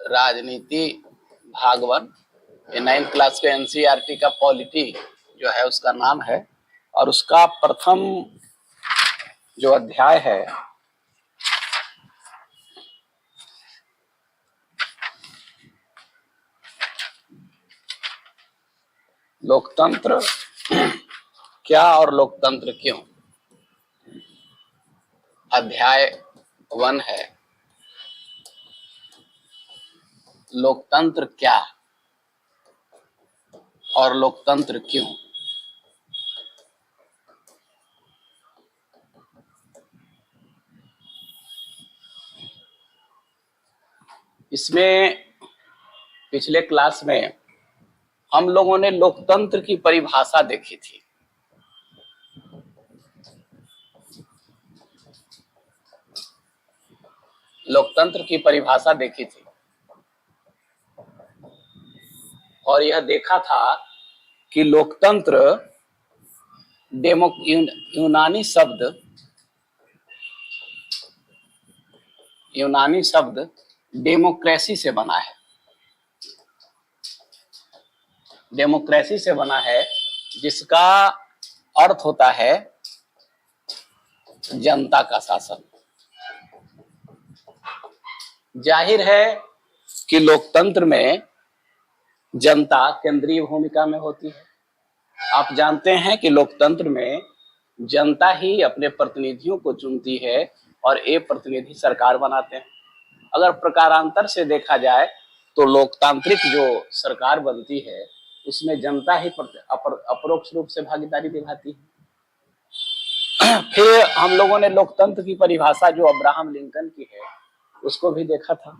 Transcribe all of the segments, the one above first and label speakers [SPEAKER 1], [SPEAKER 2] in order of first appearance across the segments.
[SPEAKER 1] राजनीति भाग 1, ये 9th क्लास के एनसीईआरटी का पॉलिटी जो है उसका नाम है, और उसका प्रथम जो अध्याय है लोकतंत्र क्या और लोकतंत्र क्यों, अध्याय 1 है लोकतंत्र क्या और लोकतंत्र क्यों। इसमें पिछले क्लास में हम लोगों ने लोकतंत्र की परिभाषा देखी थी। लोकतंत्र की परिभाषा देखी थी और यह देखा था कि लोकतंत्र यूनानी शब्द डेमोक्रेसी से बना है। डेमोक्रेसी से बना है, जिसका अर्थ होता है जनता का शासन। जाहिर है कि लोकतंत्र में जनता केंद्रीय भूमिका में होती है। आप जानते हैं कि लोकतंत्र में जनता ही अपने प्रतिनिधियों को चुनती है और ये प्रतिनिधि सरकार बनाते हैं। अगर प्रकारांतर से देखा जाए तो लोकतांत्रिक जो सरकार बनती है उसमें जनता ही अपरोक्ष रूप से भागीदारी निभाती है। फिर हम लोगों ने लोकतंत्र की परिभाषा जो अब्राहम लिंकन की है उसको भी देखा था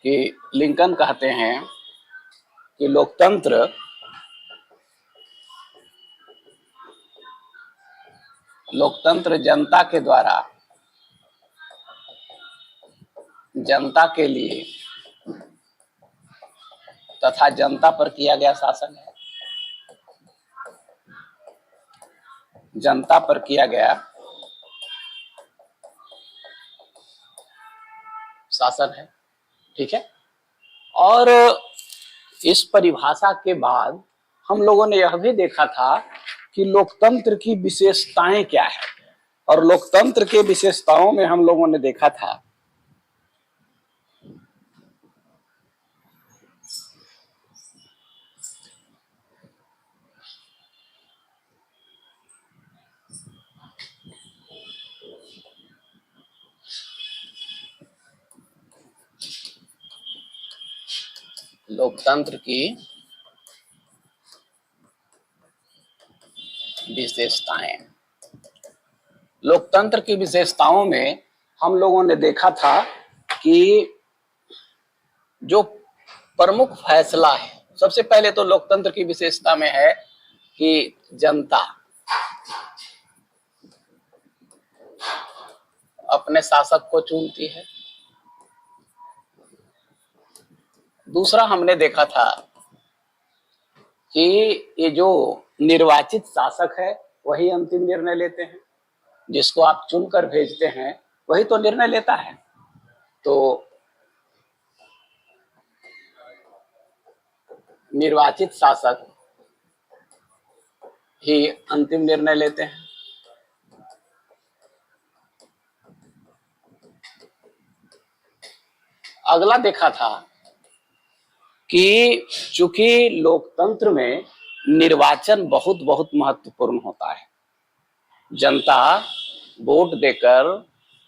[SPEAKER 1] कि लिंकन कहते हैं कि लोकतंत्र जनता के द्वारा जनता के लिए तथा जनता पर किया गया शासन है। जनता पर किया गया शासन है, ठीक है। और इस परिभाषा के बाद हम लोगों ने यह भी देखा था कि लोकतंत्र की विशेषताएं क्या है, और लोकतंत्र के विशेषताओं में हम लोगों ने देखा था लोकतंत्र की विशेषताएं। लोकतंत्र की विशेषताओं में हम लोगों ने देखा था कि जो प्रमुख फैसला है, सबसे पहले तो लोकतंत्र की विशेषता में है कि जनता अपने शासक को चुनती है। दूसरा हमने देखा था कि ये जो निर्वाचित शासक है वही अंतिम निर्णय लेते हैं। जिसको आप चुनकर भेजते हैं वही तो निर्णय लेता है। तो निर्वाचित शासक ही अंतिम निर्णय लेते हैं। अगला देखा था कि चूंकि लोकतंत्र में निर्वाचन बहुत बहुत महत्वपूर्ण होता है। जनता वोट देकर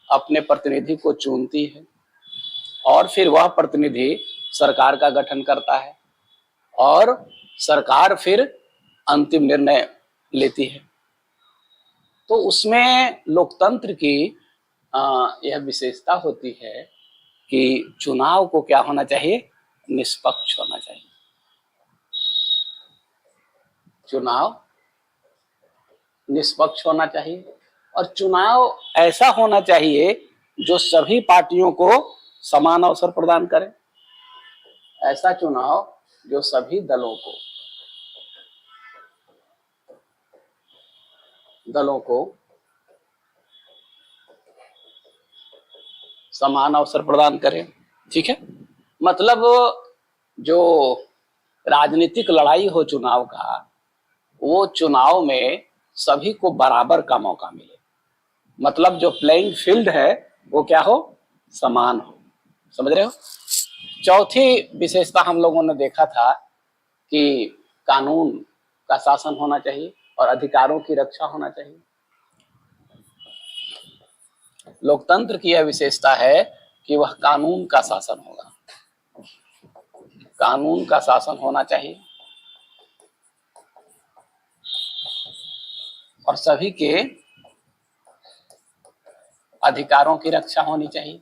[SPEAKER 1] अपने प्रतिनिधि को चुनती है और फिर वह प्रतिनिधि सरकार का गठन करता है और सरकार फिर अंतिम निर्णय लेती है। तो उसमें लोकतंत्र की यह विशेषता होती है कि चुनाव को क्या होना चाहिए, निष्पक्ष होना चाहिए। चुनाव निष्पक्ष होना चाहिए और चुनाव ऐसा होना चाहिए जो सभी पार्टियों को समान अवसर प्रदान करे। ऐसा चुनाव जो सभी दलों को समान अवसर प्रदान करे। ठीक है, मतलब जो राजनीतिक लड़ाई हो चुनाव का, वो चुनाव में सभी को बराबर का मौका मिले, मतलब जो प्लेइंग फील्ड है वो क्या हो, समान हो। समझ रहे हो। चौथी विशेषता हम लोगों ने देखा था कि कानून का शासन होना चाहिए और अधिकारों की रक्षा होना चाहिए। लोकतंत्र की यह विशेषता है कि वह कानून का शासन होगा, कानून का शासन होना चाहिए और सभी के अधिकारों की रक्षा होनी चाहिए।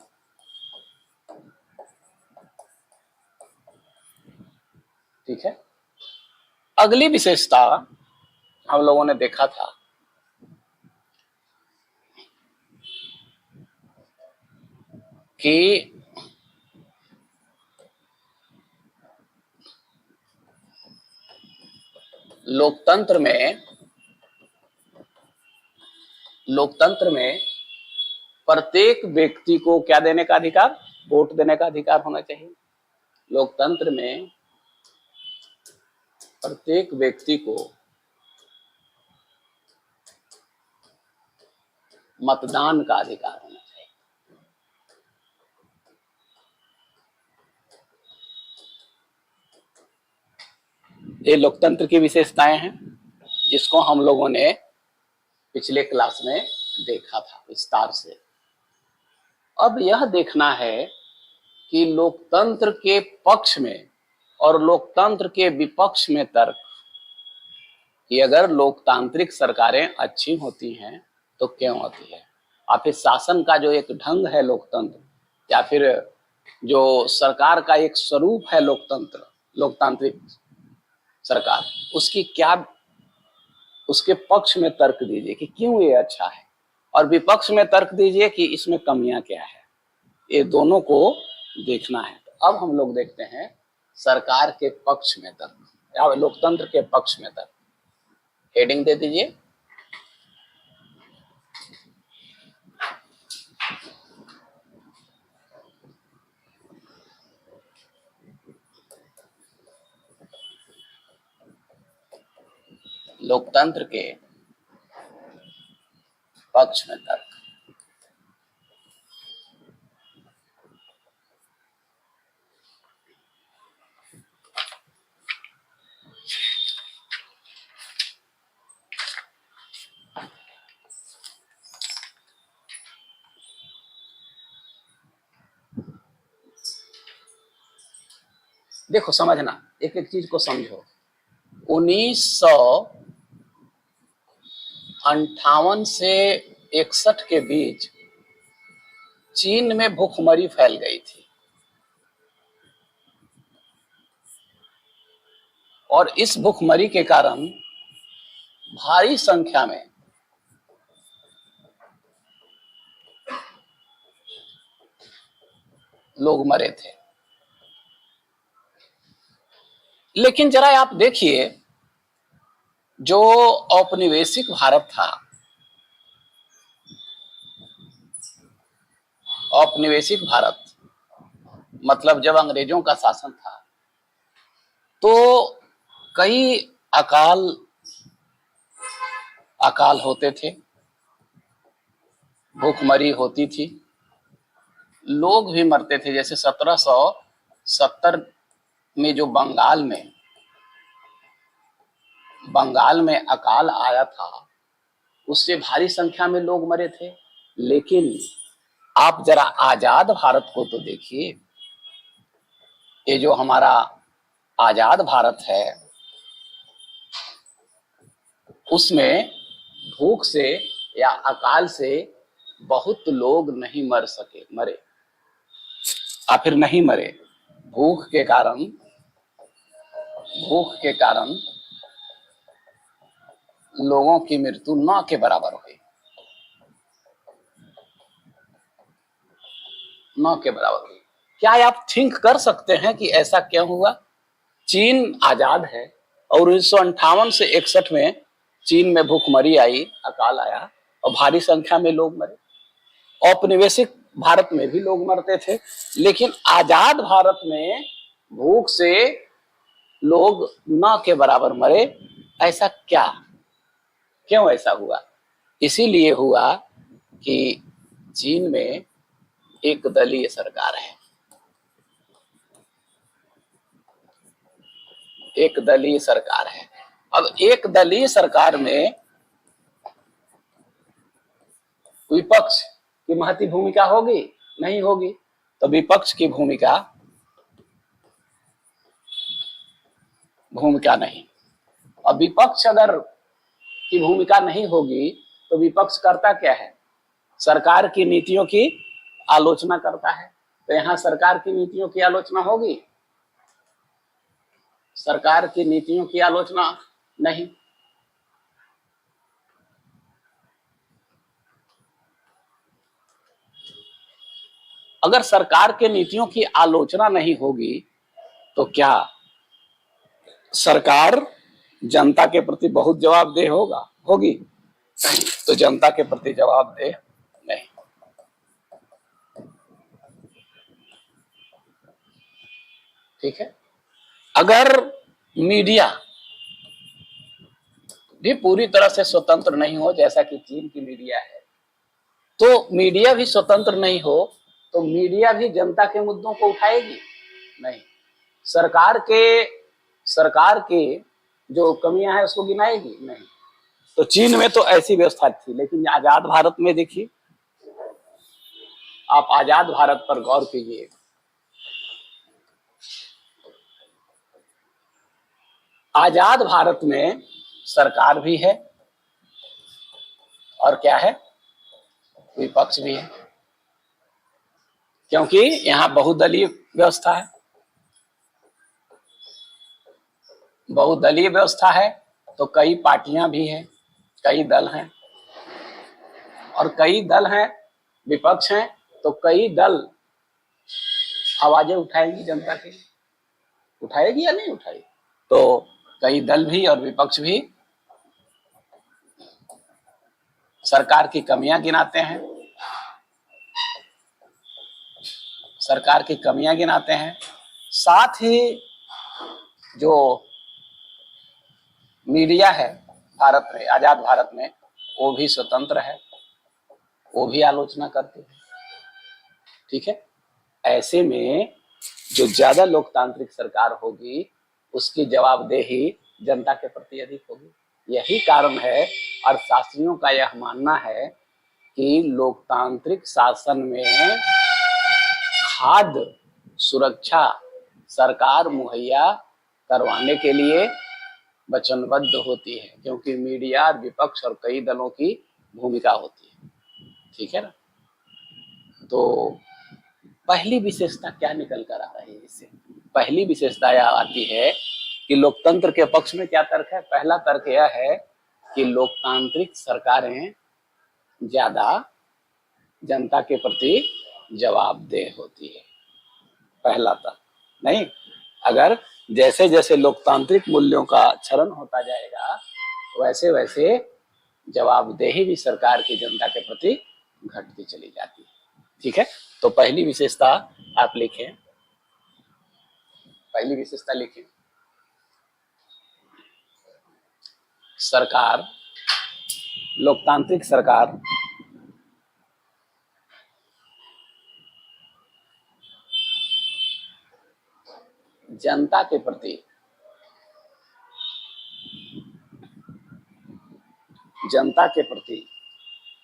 [SPEAKER 1] ठीक है, अगली विशेषता हम लोगों ने देखा था कि लोकतंत्र में प्रत्येक व्यक्ति को क्या देने का अधिकार, वोट देने का अधिकार होना चाहिए। लोकतंत्र में प्रत्येक व्यक्ति को मतदान का अधिकार होना चाहिए। ये लोकतंत्र की विशेषताएं हैं जिसको हम लोगों ने पिछले क्लास में देखा था विस्तार से। अब यह देखना है कि लोकतंत्र के पक्ष में और लोकतंत्र के विपक्ष में तर्क, कि अगर लोकतांत्रिक सरकारें अच्छी होती हैं तो क्यों होती है, और फिर शासन का जो एक ढंग है लोकतंत्र, या फिर जो सरकार का एक स्वरूप है लोकतंत्र, लोकतांत्रिक सरकार, उसकी क्या, उसके पक्ष में तर्क दीजिए कि क्यों ये अच्छा है, और विपक्ष में तर्क दीजिए कि इसमें कमियां क्या है। ये दोनों को देखना है। तो अब हम लोग देखते हैं सरकार के पक्ष में तर्क या लोकतंत्र के पक्ष में तर्क। हेडिंग दे दीजिए, लोकतंत्र के पक्ष में तर्क। देखो समझना, एक एक चीज को समझो। 1958 से 61 के बीच चीन में भूखमरी फैल गई थी, और इस भूखमरी के कारण भारी संख्या में लोग मरे थे। लेकिन जरा आप देखिए, जो औपनिवेशिक भारत था, औपनिवेशिक भारत मतलब जब अंग्रेजों का शासन था, तो कई अकाल होते थे, भूखमरी होती थी, लोग भी मरते थे। जैसे 1770 में जो बंगाल में अकाल आया था, उससे भारी संख्या में लोग मरे थे। लेकिन आप जरा आजाद भारत को तो देखिए, ये जो हमारा आजाद भारत है, उसमें भूख से या अकाल से बहुत लोग नहीं मरे, या फिर नहीं मरे। भूख के कारण लोगों की मृत्यु न के बराबर हुई, न के बराबर हुई। क्या आप थिंक कर सकते हैं कि ऐसा क्यों हुआ? चीन आजाद है और 1958 से 61 में चीन में भूखमरी आई, अकाल आया और भारी संख्या में लोग मरे। औपनिवेशिक भारत में भी लोग मरते थे, लेकिन आजाद भारत में भूख से लोग न के बराबर मरे। ऐसा क्या, क्यों ऐसा हुआ? इसीलिए हुआ कि चीन में एक दलीय सरकार है। एक दलीय सरकार है। अब एक दलीय सरकार में विपक्ष की महती भूमिका होगी? नहीं होगी। तो विपक्ष की भूमिका नहीं। अब विपक्ष अगर की भूमिका नहीं होगी तो विपक्ष करता क्या है? सरकार की नीतियों की आलोचना करता है। तो यहाँ सरकार की नीतियों की आलोचना होगी? सरकार की नीतियों की आलोचना नहीं। अगर सरकार के नीतियों की आलोचना नहीं होगी तो क्या सरकार जनता के प्रति बहुत जवाबदेह होगी? नहीं। तो जनता के प्रति जवाबदेह नहीं। ठीक है। अगर मीडिया भी पूरी तरह से स्वतंत्र नहीं हो, जैसा कि चीन की मीडिया है, तो मीडिया भी स्वतंत्र नहीं हो तो मीडिया भी जनता के मुद्दों को उठाएगी? नहीं। सरकार के जो कमियां हैं उसको गिनाएगी? नहीं। तो चीन में तो ऐसी व्यवस्था थी, लेकिन आजाद भारत में देखिए, आप आजाद भारत पर गौर कीजिए। आजाद भारत में सरकार भी है और क्या है, विपक्ष भी है, क्योंकि यहां बहुदलीय व्यवस्था है। बहुदलीय व्यवस्था है तो कई पार्टियां भी हैं, कई दल हैं, और कई दल हैं, विपक्ष हैं, तो कई दल आवाजें उठाएंगी जनता की। उठाएगी या नहीं उठाएगी? तो कई दल भी और विपक्ष भी सरकार की कमियां गिनाते हैं, सरकार की कमियां गिनाते हैं। साथ ही जो मीडिया है भारत में, आजाद भारत में, वो भी स्वतंत्र है, वो भी आलोचना करते हैं। ठीक है। ऐसे में जो ज्यादा लोकतांत्रिक सरकार होगी उसकी जवाबदेही जनता के प्रति अधिक होगी। यही कारण है, अर्थशास्त्रियों का यह मानना है कि लोकतांत्रिक शासन में खाद्य सुरक्षा सरकार मुहैया करवाने के लिए वचनबद्ध होती है, क्योंकि मीडिया, विपक्ष और कई दलों की भूमिका होती है। ठीक है ना? तो पहली विशेषता क्या निकल कर आ रही है इससे? पहली विशेषता यह आती है कि लोकतंत्र के पक्ष में क्या तर्क है? पहला तर्क यह है कि लोकतांत्रिक सरकारें ज्यादा जनता के प्रति जवाबदेह होती है। पहला तर्क। नहीं, अगर जैसे जैसे लोकतांत्रिक मूल्यों का क्षरण होता जाएगा वैसे वैसे जवाबदेही भी सरकार की जनता के प्रति घटती चली जाती है। ठीक है। तो पहली विशेषता आप लिखें, पहली विशेषता लिखें, सरकार, लोकतांत्रिक सरकार जनता के प्रति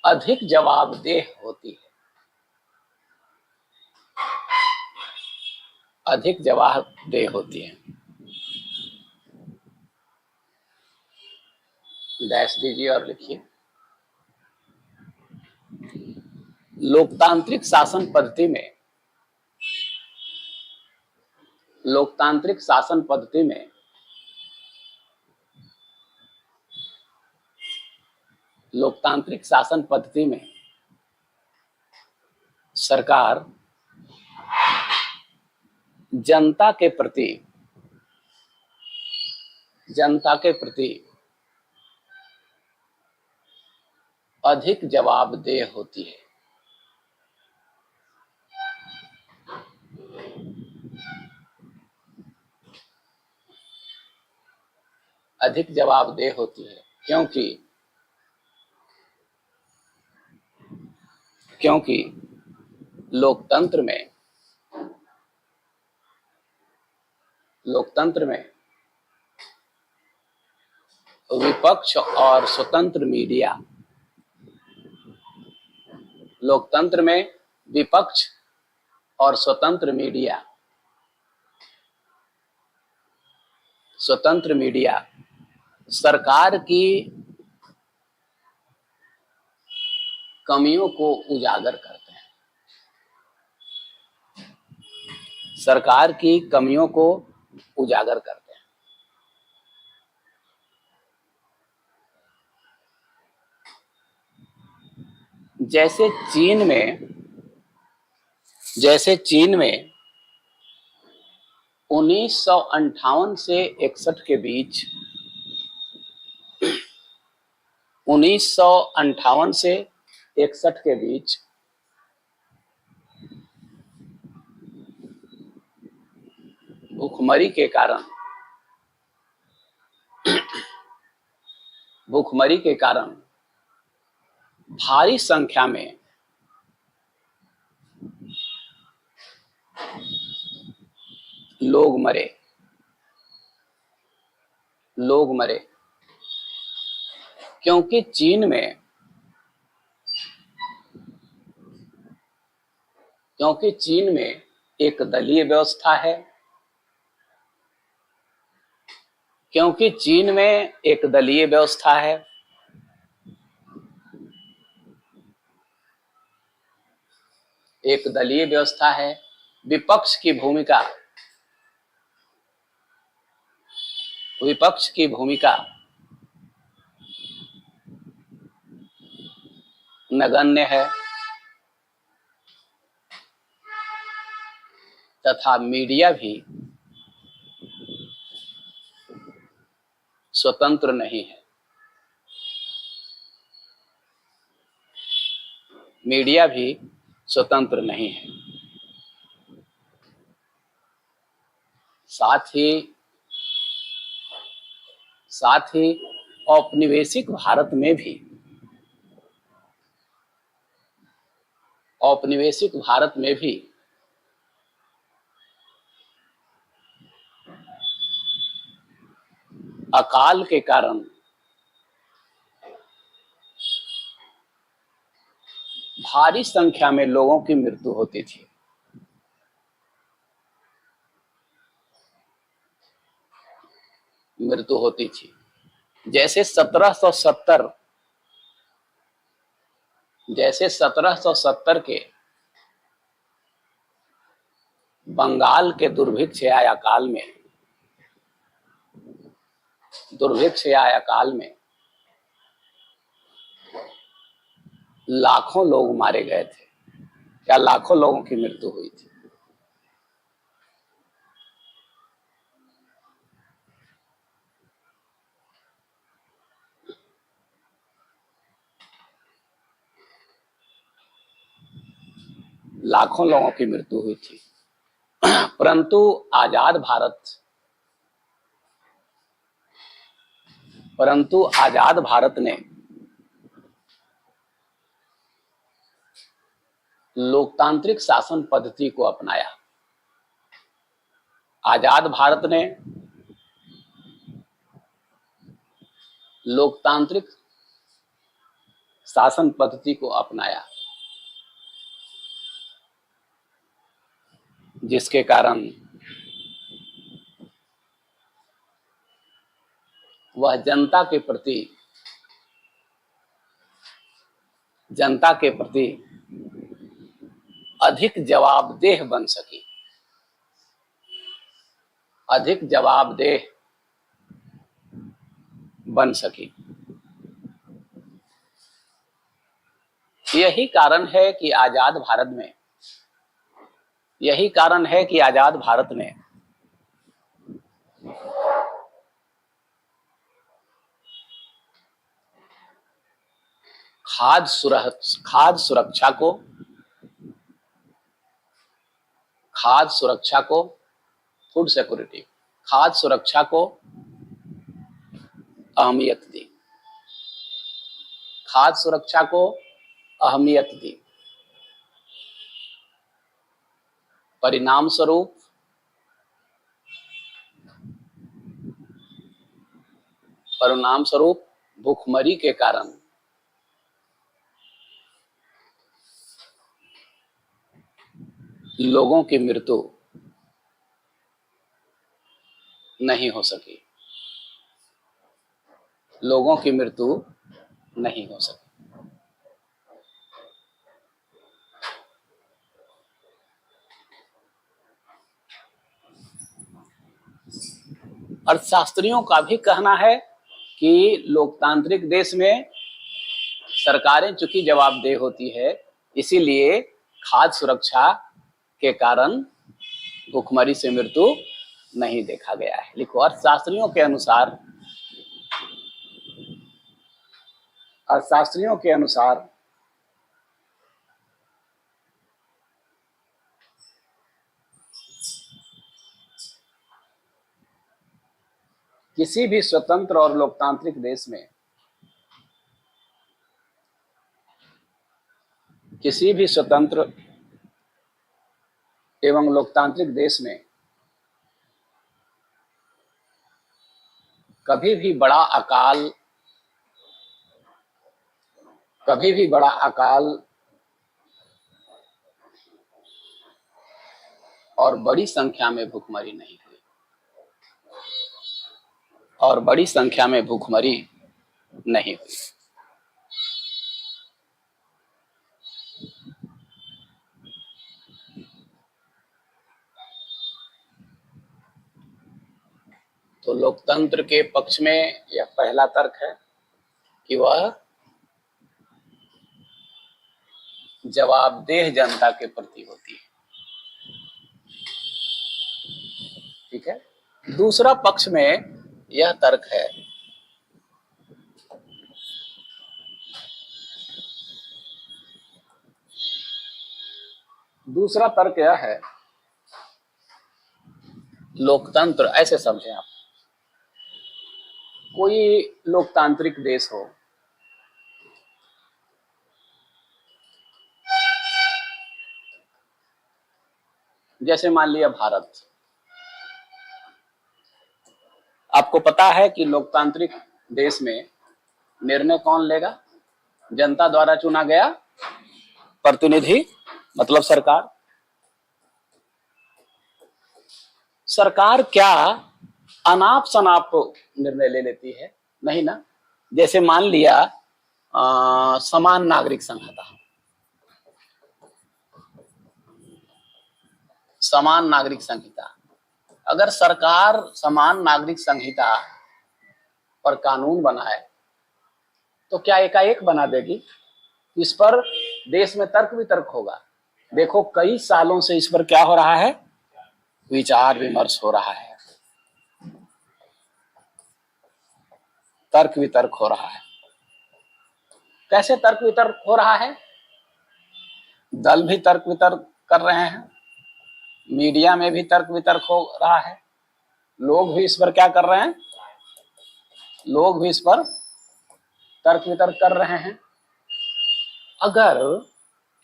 [SPEAKER 1] अधिक जवाबदेह होती है। अधिक जवाबदेह होती है। डैश दीजिए और लिखिए, लोकतांत्रिक शासन पद्धति में, लोकतांत्रिक शासन पद्धति में लोकतांत्रिक शासन पद्धति में सरकार जनता के प्रति अधिक जवाबदेह होती है। अधिक जवाबदेह होती है, क्योंकि क्योंकि लोकतंत्र में विपक्ष और स्वतंत्र मीडिया लोकतंत्र में विपक्ष और स्वतंत्र मीडिया सरकार की कमियों को उजागर करते हैं, सरकार की कमियों को उजागर करते हैं। जैसे चीन में 1958 से 61 के बीच 1958 से 61 के बीच भूखमरी के कारण भारी संख्या में लोग मरे क्योंकि चीन में एक दलीय व्यवस्था है, विपक्ष की भूमिका नगण्य है तथा मीडिया भी स्वतंत्र नहीं है। साथ ही औपनिवेशिक भारत में भी अकाल के कारण भारी संख्या में लोगों की मृत्यु होती थी। जैसे 1770 के बंगाल के दुर्भिक्ष आया काल में लाखों लोग मारे गए थे, क्या लाखों लोगों की मृत्यु हुई थी। परंतु आजाद भारत ने लोकतांत्रिक शासन पद्धति को अपनाया। आजाद भारत ने लोकतांत्रिक शासन पद्धति को अपनाया, जिसके कारण वह जनता के प्रति अधिक जवाबदेह बन सकी। यही कारण है कि आजाद भारत में खाद्य सुरक्षा को अहमियत दी, खाद्य सुरक्षा को अहमियत दी। परिणाम स्वरूप भूखमरी के कारण लोगों की मृत्यु नहीं हो सकी, लोगों की मृत्यु नहीं हो सकी। अर्थशास्त्रियों का भी कहना है कि लोकतांत्रिक देश में सरकारें चूंकि जवाबदेह होती है, इसीलिए खाद्य सुरक्षा के कारण भूखमरी से मृत्यु नहीं देखा गया है। लिखो, अर्थशास्त्रियों के अनुसार किसी भी स्वतंत्र और लोकतांत्रिक देश में, किसी भी स्वतंत्र एवं लोकतांत्रिक देश में कभी भी बड़ा अकाल और बड़ी संख्या में भूखमरी नहीं हुई, और बड़ी संख्या में भूखमरी नहीं हुई। तो लोकतंत्र के पक्ष में यह पहला तर्क है कि वह जवाबदेह जनता के प्रति होती है। ठीक है। दूसरा पक्ष में यह तर्क है दूसरा तर्क यह है, लोकतंत्र ऐसे समझें आप, कोई लोकतांत्रिक देश हो, जैसे मान लिया भारत। आपको पता है कि लोकतांत्रिक देश में निर्णय कौन लेगा? जनता द्वारा चुना गया प्रतिनिधि, मतलब सरकार। सरकार क्या अनाप शनाप निर्णय ले लेती है? नहीं ना। जैसे मान लिया समान नागरिक संहिता, समान नागरिक संहिता, अगर सरकार समान नागरिक संहिता पर कानून बनाए तो क्या एकाएक बना देगी? इस पर देश में तर्क वितर्क होगा। देखो, कई सालों से इस पर क्या हो रहा है? विचार विमर्श हो रहा है, तर्क वितर्क हो रहा है। कैसे तर्क वितर्क हो रहा है? दल भी तर्क वितर्क कर रहे हैं, मीडिया में भी तर्क वितर्क हो रहा है, लोग भी इस पर क्या कर रहे हैं? लोग भी इस पर तर्क वितर्क कर रहे हैं। अगर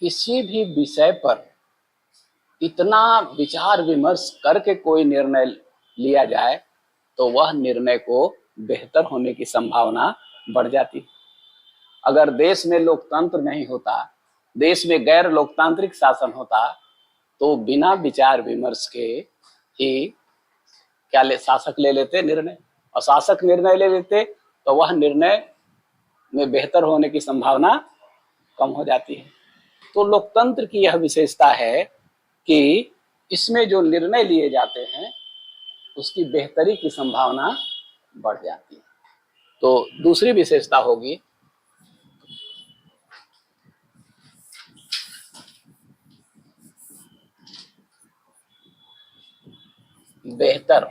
[SPEAKER 1] किसी भी विषय पर इतना विचार विमर्श करके कोई निर्णय लिया जाए तो वह निर्णय को बेहतर होने की संभावना बढ़ जाती है। अगर देश में लोकतंत्र नहीं होता, देश में गैर लोकतांत्रिक शासन होता, तो बिना विचार विमर्श के ही शासक ले लेते निर्णय, और शासक निर्णय ले लेते तो वह निर्णय में बेहतर होने की संभावना कम हो जाती है। तो लोकतंत्र की यह विशेषता है कि इसमें जो निर्णय लिए जाते हैं उसकी बेहतरी की संभावना बढ़ जाती है। तो दूसरी विशेषता होगी बेहतर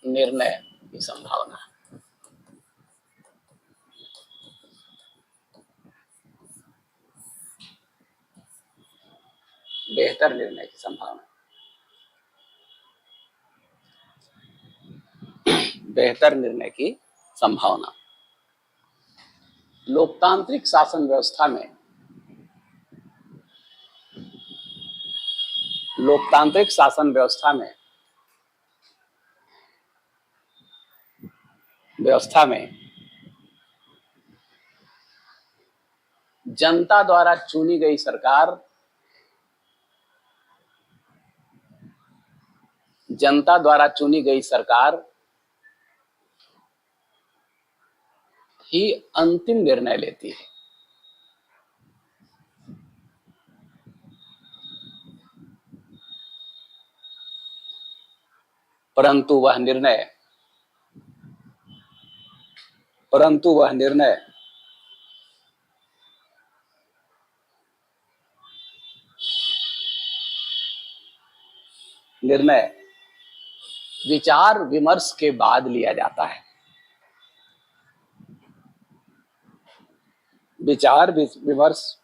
[SPEAKER 1] निर्णय की संभावना। बेहतर निर्णय की संभावना। बेहतर निर्णय की संभावना। लोकतांत्रिक शासन व्यवस्था में लोकतांत्रिक शासन व्यवस्था में जनता द्वारा चुनी गई सरकार ही अंतिम निर्णय लेती है। परंतु वह निर्णय विचार विमर्श के बाद लिया जाता है। विचार विमर्श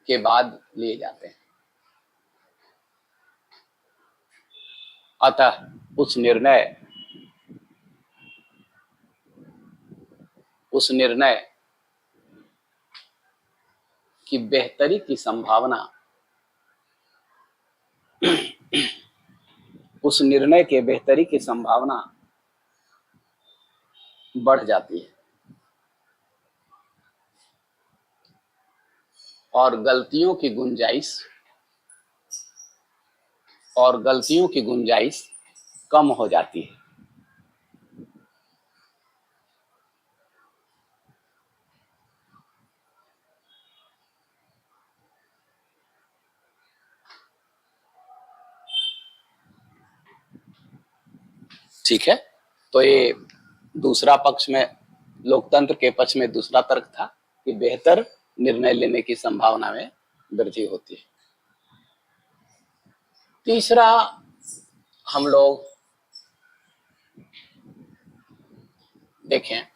[SPEAKER 1] के बाद लिए जाते हैं। अतः उस निर्णय की बेहतरी की संभावना बढ़ जाती है और गलतियों की गुंजाइश कम हो जाती है। ठीक है, तो ये दूसरा पक्ष में, लोकतंत्र के पक्ष में दूसरा तर्क था कि बेहतर निर्णय लेने की संभावना में वृद्धि होती है। तीसरा हम लोग देखें,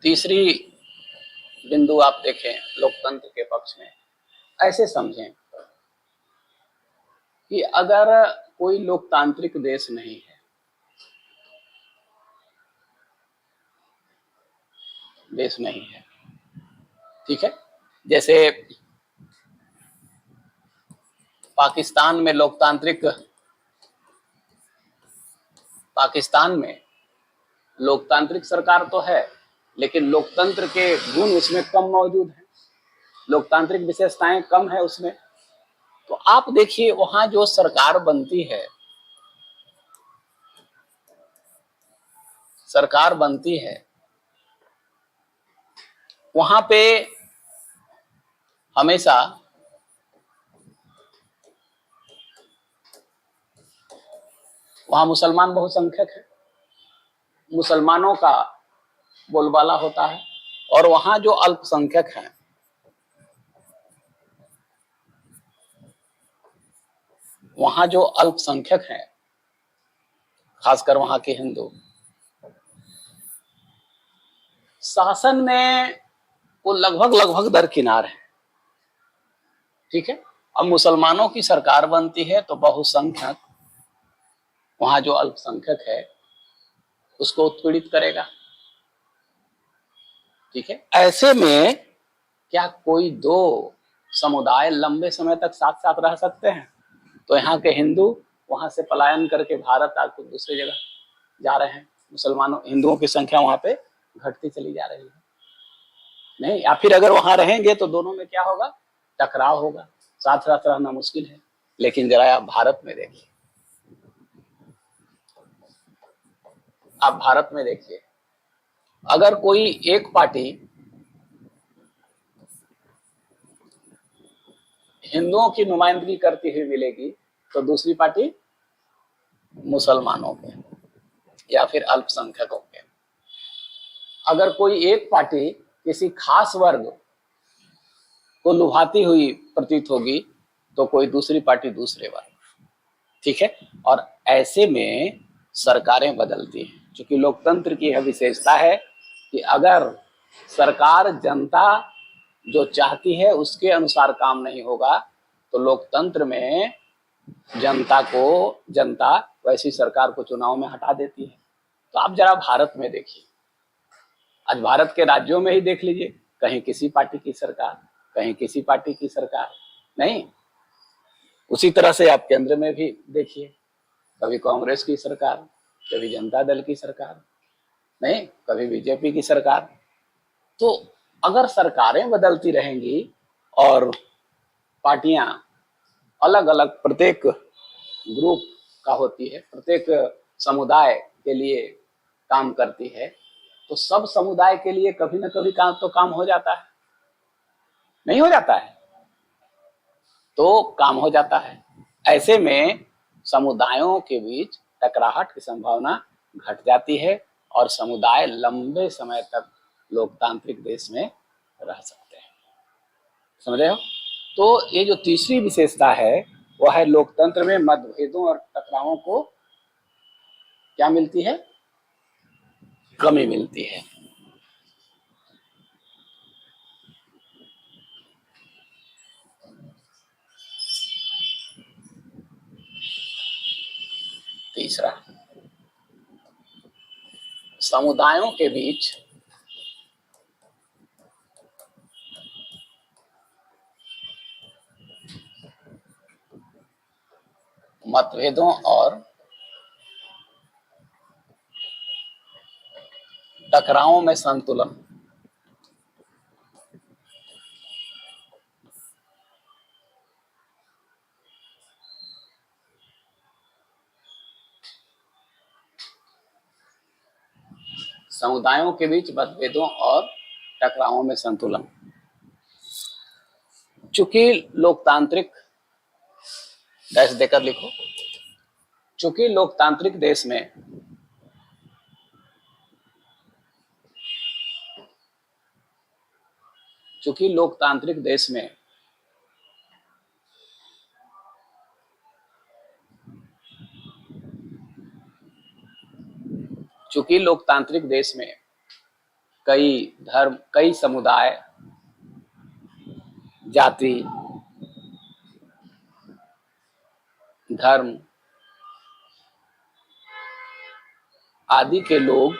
[SPEAKER 1] तीसरी बिंदु आप देखें लोकतंत्र के पक्ष में, ऐसे समझें कि अगर कोई लोकतांत्रिक देश नहीं है, ठीक है, जैसे पाकिस्तान में लोकतांत्रिक सरकार तो है, लेकिन लोकतंत्र के गुण उसमें कम मौजूद हैं, लोकतांत्रिक विशेषताएं कम है उसमें। तो आप देखिए वहां जो सरकार बनती है, वहां पे हमेशा वहां मुसलमान बहुसंख्यक है, मुसलमानों का बोलबाला होता है, और वहां जो अल्पसंख्यक हैं, खासकर वहां के हिंदू, शासन में वो लगभग दरकिनार है। ठीक है, अब मुसलमानों की सरकार बनती है तो बहुसंख्यक वहां जो अल्पसंख्यक है उसको उत्पीड़ित करेगा। ठीक है, ऐसे में क्या कोई दो समुदाय लंबे समय तक साथ साथ रह सकते हैं? तो यहाँ के हिंदू वहां से पलायन करके भारत आकर दूसरी जगह जा रहे हैं, हिंदुओं की संख्या वहां पे घटती चली जा रही है। नहीं, या फिर अगर वहां रहेंगे तो दोनों में क्या होगा? टकराव होगा, साथ साथ रहना मुश्किल है। लेकिन जरा आप भारत में देखिए, अगर कोई एक पार्टी हिंदुओं की नुमाइंदगी करती हुई मिलेगी तो दूसरी पार्टी मुसलमानों के या फिर अल्पसंख्यकों के। अगर कोई एक पार्टी किसी खास वर्ग को लुभाती हुई प्रतीत होगी तो कोई दूसरी पार्टी दूसरे वर्ग। ठीक है, और ऐसे में सरकारें बदलती हैं, क्योंकि लोकतंत्र की यह विशेषता है कि अगर सरकार जनता जो चाहती है उसके अनुसार काम नहीं होगा तो लोकतंत्र में जनता वैसी सरकार को चुनाव में हटा देती है। तो आप जरा भारत में देखिए, आज भारत के राज्यों में ही देख लीजिए, कहीं किसी पार्टी की सरकार, कहीं किसी पार्टी की सरकार नहीं। उसी तरह से आप केंद्र में भी देखिए, कभी कांग्रेस की सरकार, कभी जनता दल की सरकार नहीं, कभी बीजेपी की सरकार। तो अगर सरकारें बदलती रहेंगी और पार्टियां अलग अलग प्रत्येक ग्रुप का होती है, प्रत्येक समुदाय के लिए काम करती है, तो सब समुदाय के लिए कभी ना कभी काम हो जाता है, नहीं हो जाता है? तो काम हो जाता है। ऐसे में समुदायों के बीच टकराहट की संभावना घट जाती है और समुदाय लंबे समय तक लोकतांत्रिक देश में रह सकते हैं। समझ रहे हो? तो ये जो तीसरी विशेषता है वह है लोकतंत्र में मतभेदों और टकरावों को क्या मिलती है? कमी मिलती है। तीसरा, समुदायों के बीच मतभेदों और टकरावों में संतुलन। समुदायों के बीच मतभेदों और टकरावों में संतुलन। चूंकि लोकतांत्रिक डैश देकर लिखो, चूंकि लोकतांत्रिक देश में चूंकि लोकतांत्रिक देश में चूंकि लोकतांत्रिक देश में कई धर्म, कई समुदाय, जाति, धर्म आदि के लोग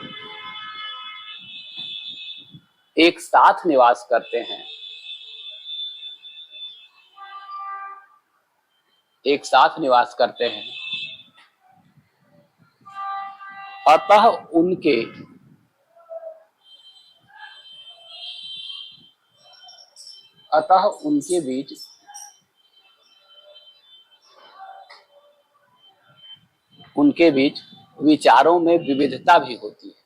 [SPEAKER 1] एक साथ निवास करते हैं, एक साथ निवास करते हैं, अतः उनके बीच विचारों में विविधता भी होती है।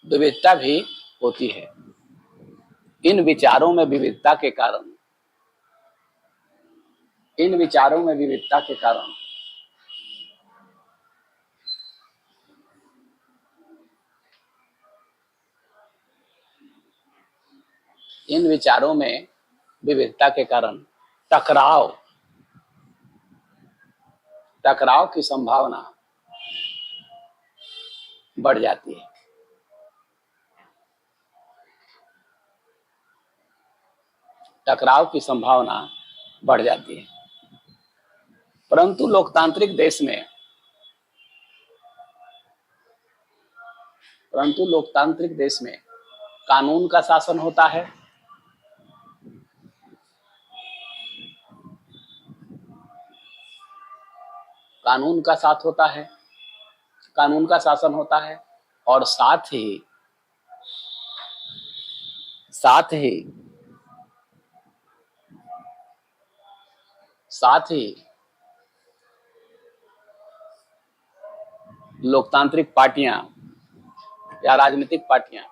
[SPEAKER 1] विविधता भी होती है। इन विचारों में विविधता के कारण टकराव की संभावना बढ़ जाती है। टकराव की संभावना बढ़ जाती है। परंतु लोकतांत्रिक देश में कानून का शासन होता है। कानून का शासन होता है और साथ ही लोकतांत्रिक पार्टियां या राजनीतिक पार्टियां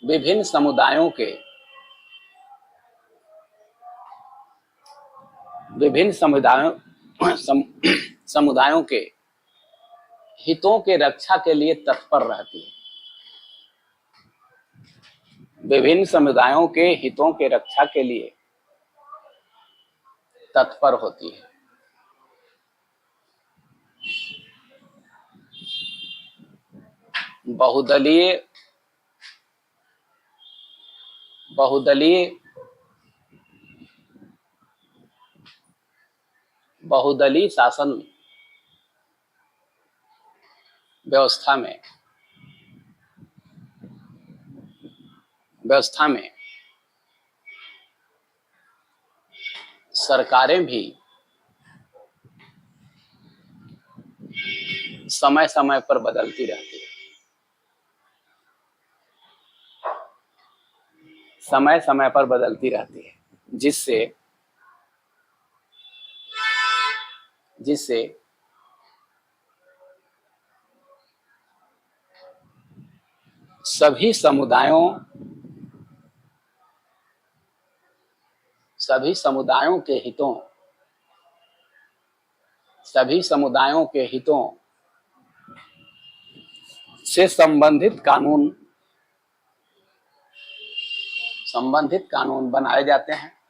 [SPEAKER 1] विभिन्न समुदायों के हितों के रक्षा के लिए तत्पर रहती है। विभिन्न समुदायों के हितों के रक्षा के लिए तत्पर होती है। बहुदलीय बहुदलीय बहुदलीय शासन व्यवस्था में सरकारें भी समय समय पर बदलती रहती है। समय समय पर बदलती रहती है, जिससे सभी समुदायों के हितों से संबंधित कानून बनाए जाते हैं।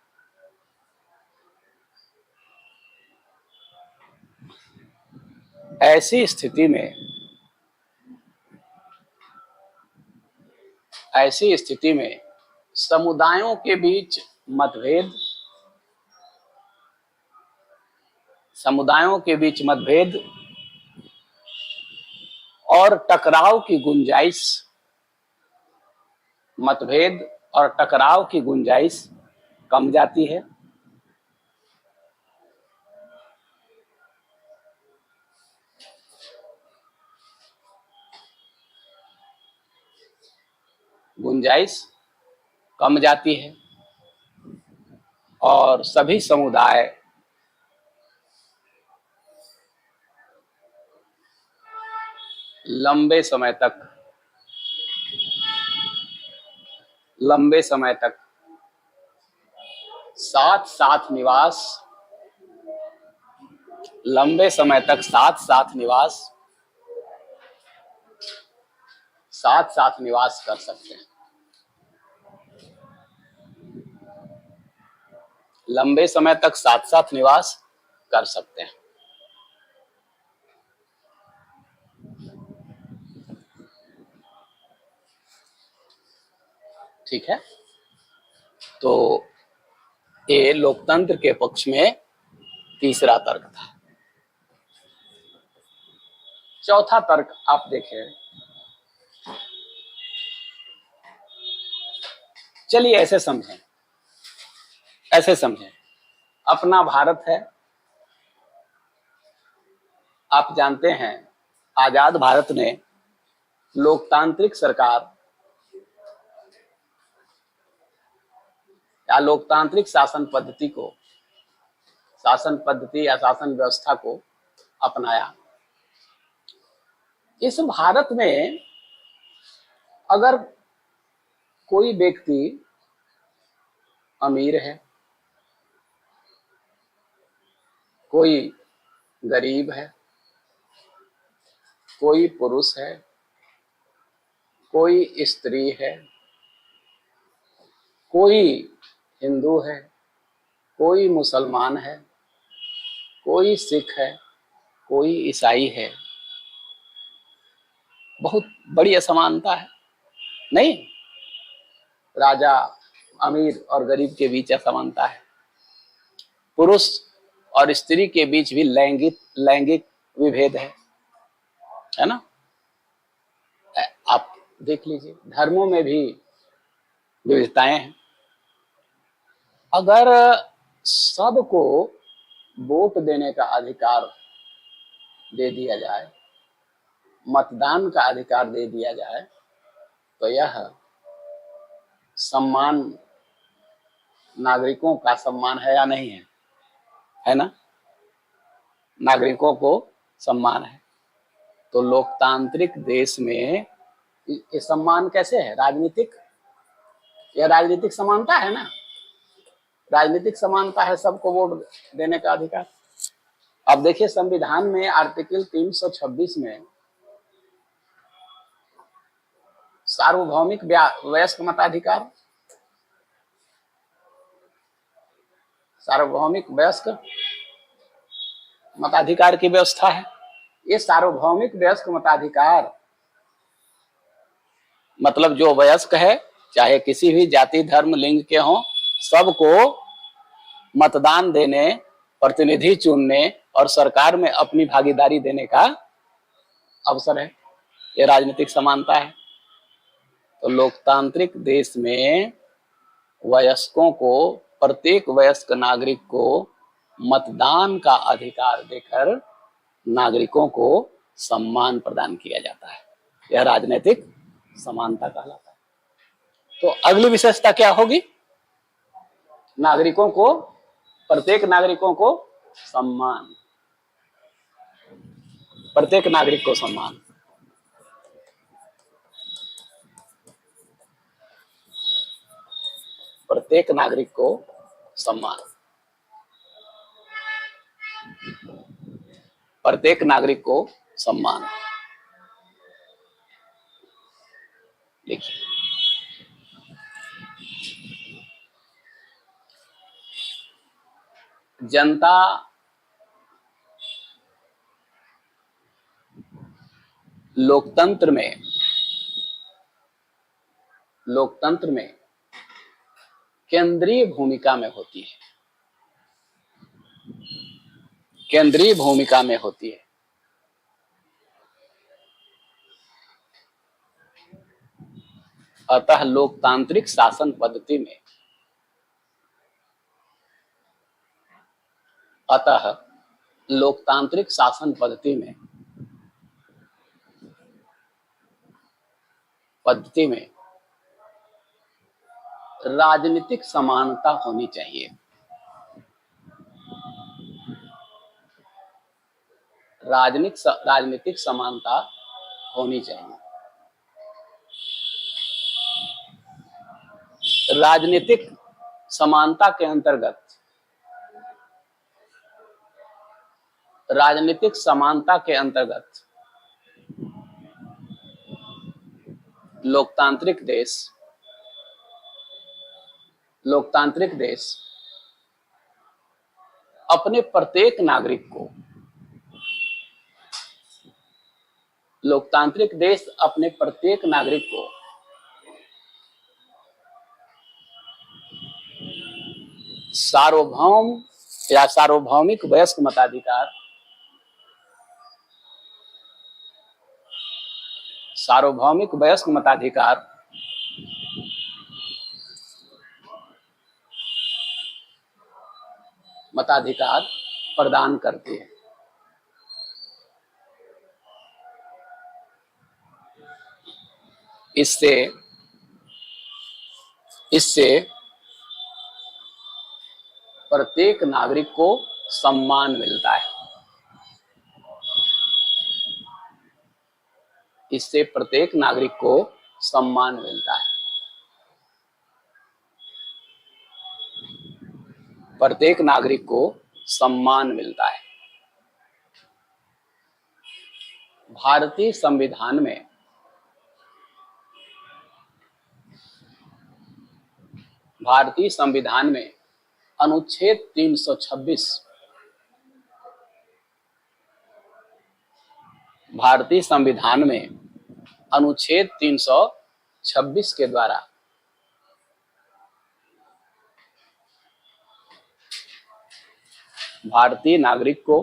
[SPEAKER 1] ऐसी स्थिति में समुदायों के बीच मतभेद और टकराव की गुंजाइश कम जाती है। और सभी समुदाय लंबे समय तक साथ साथ निवास कर सकते हैं। लंबे समय तक साथ निवास कर सकते हैं। ठीक है, तो ये लोकतंत्र के पक्ष में तीसरा तर्क था। चौथा तर्क आप देखें, चलिए ऐसे समझें, अपना भारत है। आप जानते हैं, आजाद भारत ने लोकतांत्रिक सरकार या लोकतांत्रिक शासन पद्धति या शासन व्यवस्था को अपनाया। इस भारत में अगर कोई व्यक्ति अमीर है, कोई गरीब है, कोई पुरुष है, कोई स्त्री है, कोई हिंदू है, कोई मुसलमान है, कोई सिख है, कोई ईसाई है, बहुत बड़ी असमानता है। नहीं, राजा अमीर और गरीब के बीच असमानता है। पुरुष और स्त्री के बीच भी लैंगिक विभेद है ना। आप देख लीजिए, धर्मों में भी विविधताएं हैं। अगर सबको वोट देने का अधिकार दे दिया जाए, मतदान का अधिकार दे दिया जाए, तो यह सम्मान, नागरिकों का सम्मान है या नहीं है ना। नागरिकों को सम्मान है। तो लोकतांत्रिक देश में ये सम्मान कैसे है? यह राजनीतिक समानता है ना। राजनीतिक समानता है, सबको वोट देने का अधिकार। अब देखिए, संविधान में आर्टिकल 326 में सार्वभौमिक वयस्क मताधिकार, सार्वभौमिक वयस्क मताधिकार की व्यवस्था है। ये सार्वभौमिक वयस्क मताधिकार मतलब जो वयस्क है, चाहे किसी भी जाति धर्म लिंग के हों, सबको मतदान देने, प्रतिनिधि चुनने और सरकार में अपनी भागीदारी देने का अवसर है। ये राजनीतिक समानता है। तो लोकतांत्रिक देश में वयस्कों को, प्रत्येक वयस्क नागरिक को मतदान का अधिकार देकर नागरिकों को सम्मान प्रदान किया जाता है। यह राजनीतिक समानता कहलाता है। तो अगली विशेषता क्या होगी? नागरिकों को, प्रत्येक नागरिकों को सम्मान, प्रत्येक नागरिक को सम्मान। प्रत्येक नागरिक को सम्मान, प्रत्येक नागरिक को सम्मान। देखिए, जनता लोकतंत्र में केंद्रीय भूमिका में होती है, केंद्रीय भूमिका में होती है। अतः लोकतांत्रिक शासन पद्धति में, अतः लोकतांत्रिक शासन पद्धति में राजनीतिक समानता होनी चाहिए। राजनीतिक समानता होनी चाहिए। राजनीतिक समानता के अंतर्गत, राजनीतिक समानता के अंतर्गत लोकतांत्रिक देश अपने प्रत्येक नागरिक को, लोकतांत्रिक देश अपने प्रत्येक नागरिक को सार्वभौम या सार्वभौमिक वयस्क मताधिकार, सार्वभौमिक वयस्क मताधिकार प्रदान करती है। इससे प्रत्येक नागरिक को सम्मान मिलता है। इससे प्रत्येक नागरिक को सम्मान मिलता है। प्रत्येक नागरिक को सम्मान मिलता है। भारतीय संविधान में अनुच्छेद 326, भारतीय संविधान में अनुच्छेद 326 के द्वारा भारतीय नागरिक को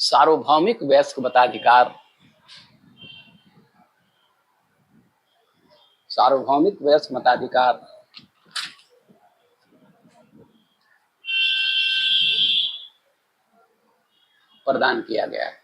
[SPEAKER 1] सार्वभौमिक वयस्क मताधिकार, सार्वभौमिक वयस्क मताधिकार प्रदान किया गया है।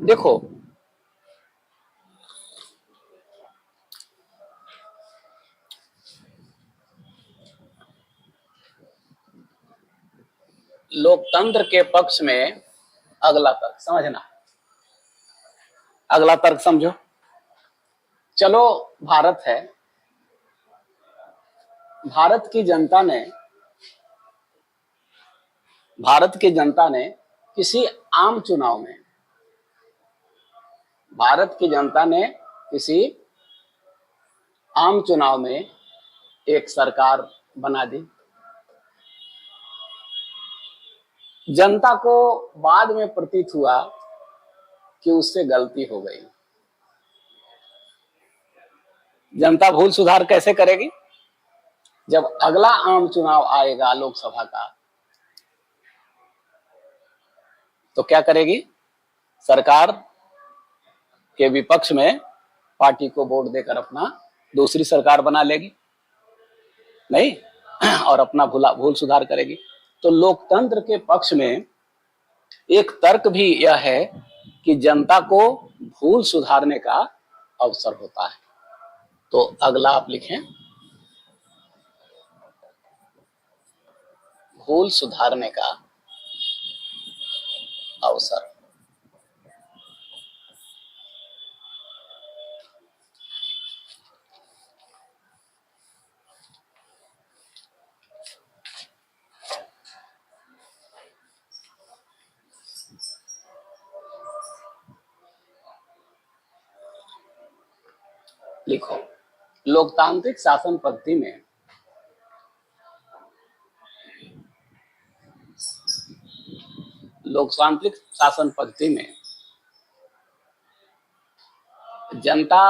[SPEAKER 1] देखो, लोकतंत्र के पक्ष में अगला तर्क समझना, अगला तर्क समझो। चलो, भारत है, भारत की जनता ने किसी आम चुनाव में, भारत की जनता ने किसी आम चुनाव में एक सरकार बना दी। जनता को बाद में प्रतीत हुआ कि उससे गलती हो गई। जनता भूल सुधार कैसे करेगी? जब अगला आम चुनाव आएगा लोकसभा का, तो क्या करेगी? सरकार के विपक्ष में पार्टी को वोट देकर अपना दूसरी सरकार बना लेगी, नहीं? और अपना भूल सुधार करेगी। तो लोकतंत्र के पक्ष में एक तर्क भी यह है कि जनता को भूल सुधारने का अवसर होता है। तो अगला आप लिखें, भूल सुधारने का अवसर। लिखो, लोकतांत्रिक शासन पद्धति में जनता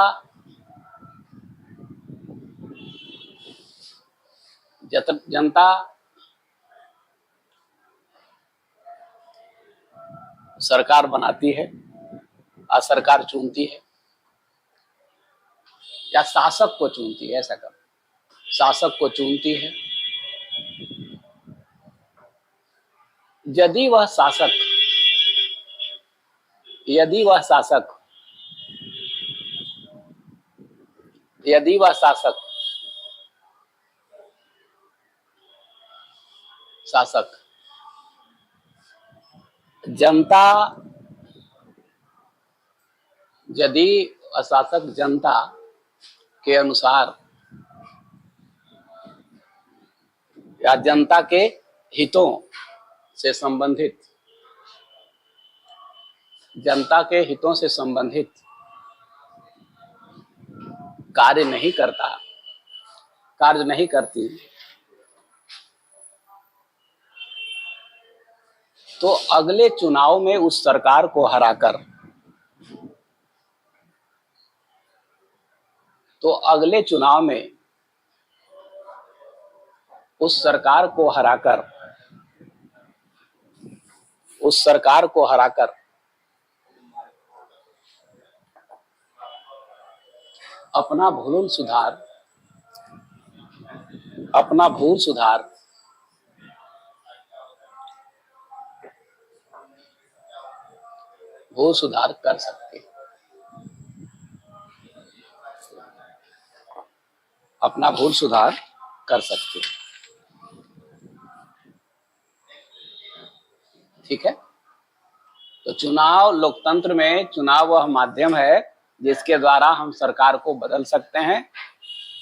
[SPEAKER 1] सरकार बनाती है और सरकार चुनती है, या शासक को चुनती है, ऐसा कर, शासक को चुनती है। यदि वह शासक जनता के अनुसार या जनता के हितों से संबंधित कार्य नहीं करती, तो अगले चुनाव में उस सरकार को हराकर उस सरकार को हराकर अपना भूल सुधार कर सकते, अपना भूल सुधार कर सकते। ठीक है? तो चुनाव, लोकतंत्र में चुनाव वह माध्यम है जिसके द्वारा हम सरकार को बदल सकते हैं,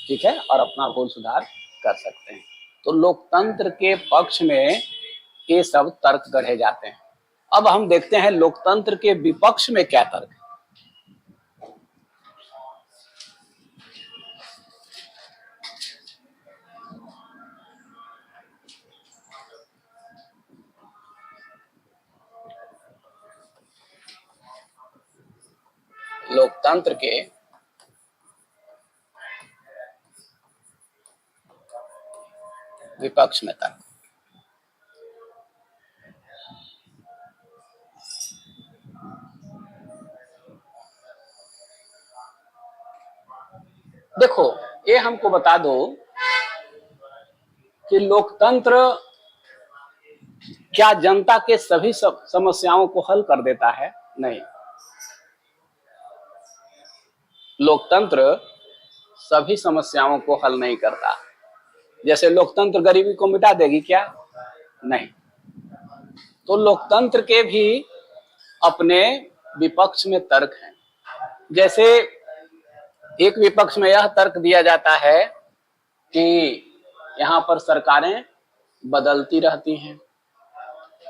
[SPEAKER 1] ठीक है, और अपना भूल सुधार कर सकते हैं। तो लोकतंत्र के पक्ष में ये सब तर्क गढ़े जाते हैं। अब हम देखते हैं लोकतंत्र के विपक्ष में क्या तर्क है। लोकतंत्र के विपक्ष में तर्क, देखो, ये हमको बता दो कि लोकतंत्र क्या जनता के सभी समस्याओं को हल कर देता है? नहीं। लोकतंत्र सभी समस्याओं को हल नहीं करता। जैसे लोकतंत्र गरीबी को मिटा देगी क्या? नहीं। तो लोकतंत्र के भी अपने विपक्ष में तर्क हैं। जैसे एक विपक्ष में यह तर्क दिया जाता है कि यहाँ पर सरकारें बदलती रहती हैं,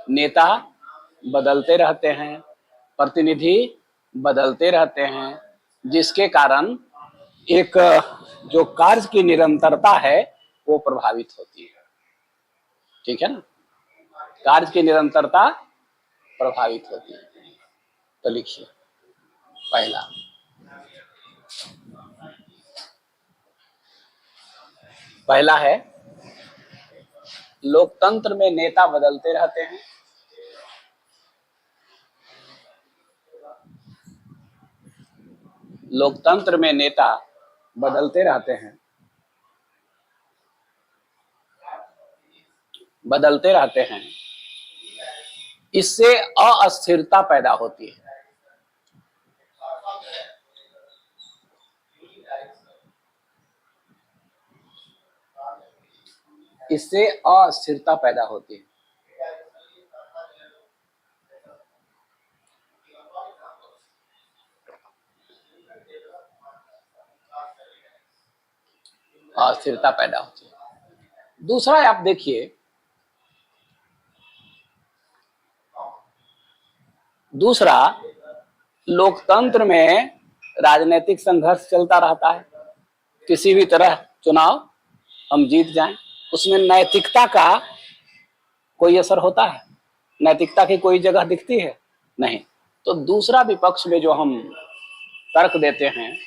[SPEAKER 1] नेता बदलते रहते हैं, प्रतिनिधि बदलते रहते हैं, जिसके कारण एक जो कार्य की निरंतरता है वो प्रभावित होती है। ठीक है ना? कार्य की निरंतरता प्रभावित होती है। तो लिखिए पहला है लोकतंत्र में नेता बदलते रहते हैं। लोकतंत्र में नेता बदलते रहते हैं, बदलते रहते हैं। इससे अस्थिरता पैदा होती है। इससे अस्थिरता पैदा होती है। अस्थिरता पैदा होती है। दूसरा आप देखिए, दूसरा लोकतंत्र में राजनीतिक संघर्ष चलता रहता है। किसी भी तरह चुनाव हम जीत जाएं, उसमें नैतिकता का कोई असर होता है? नैतिकता की कोई जगह दिखती है? नहीं। तो दूसरा विपक्ष में जो हम तर्क देते हैं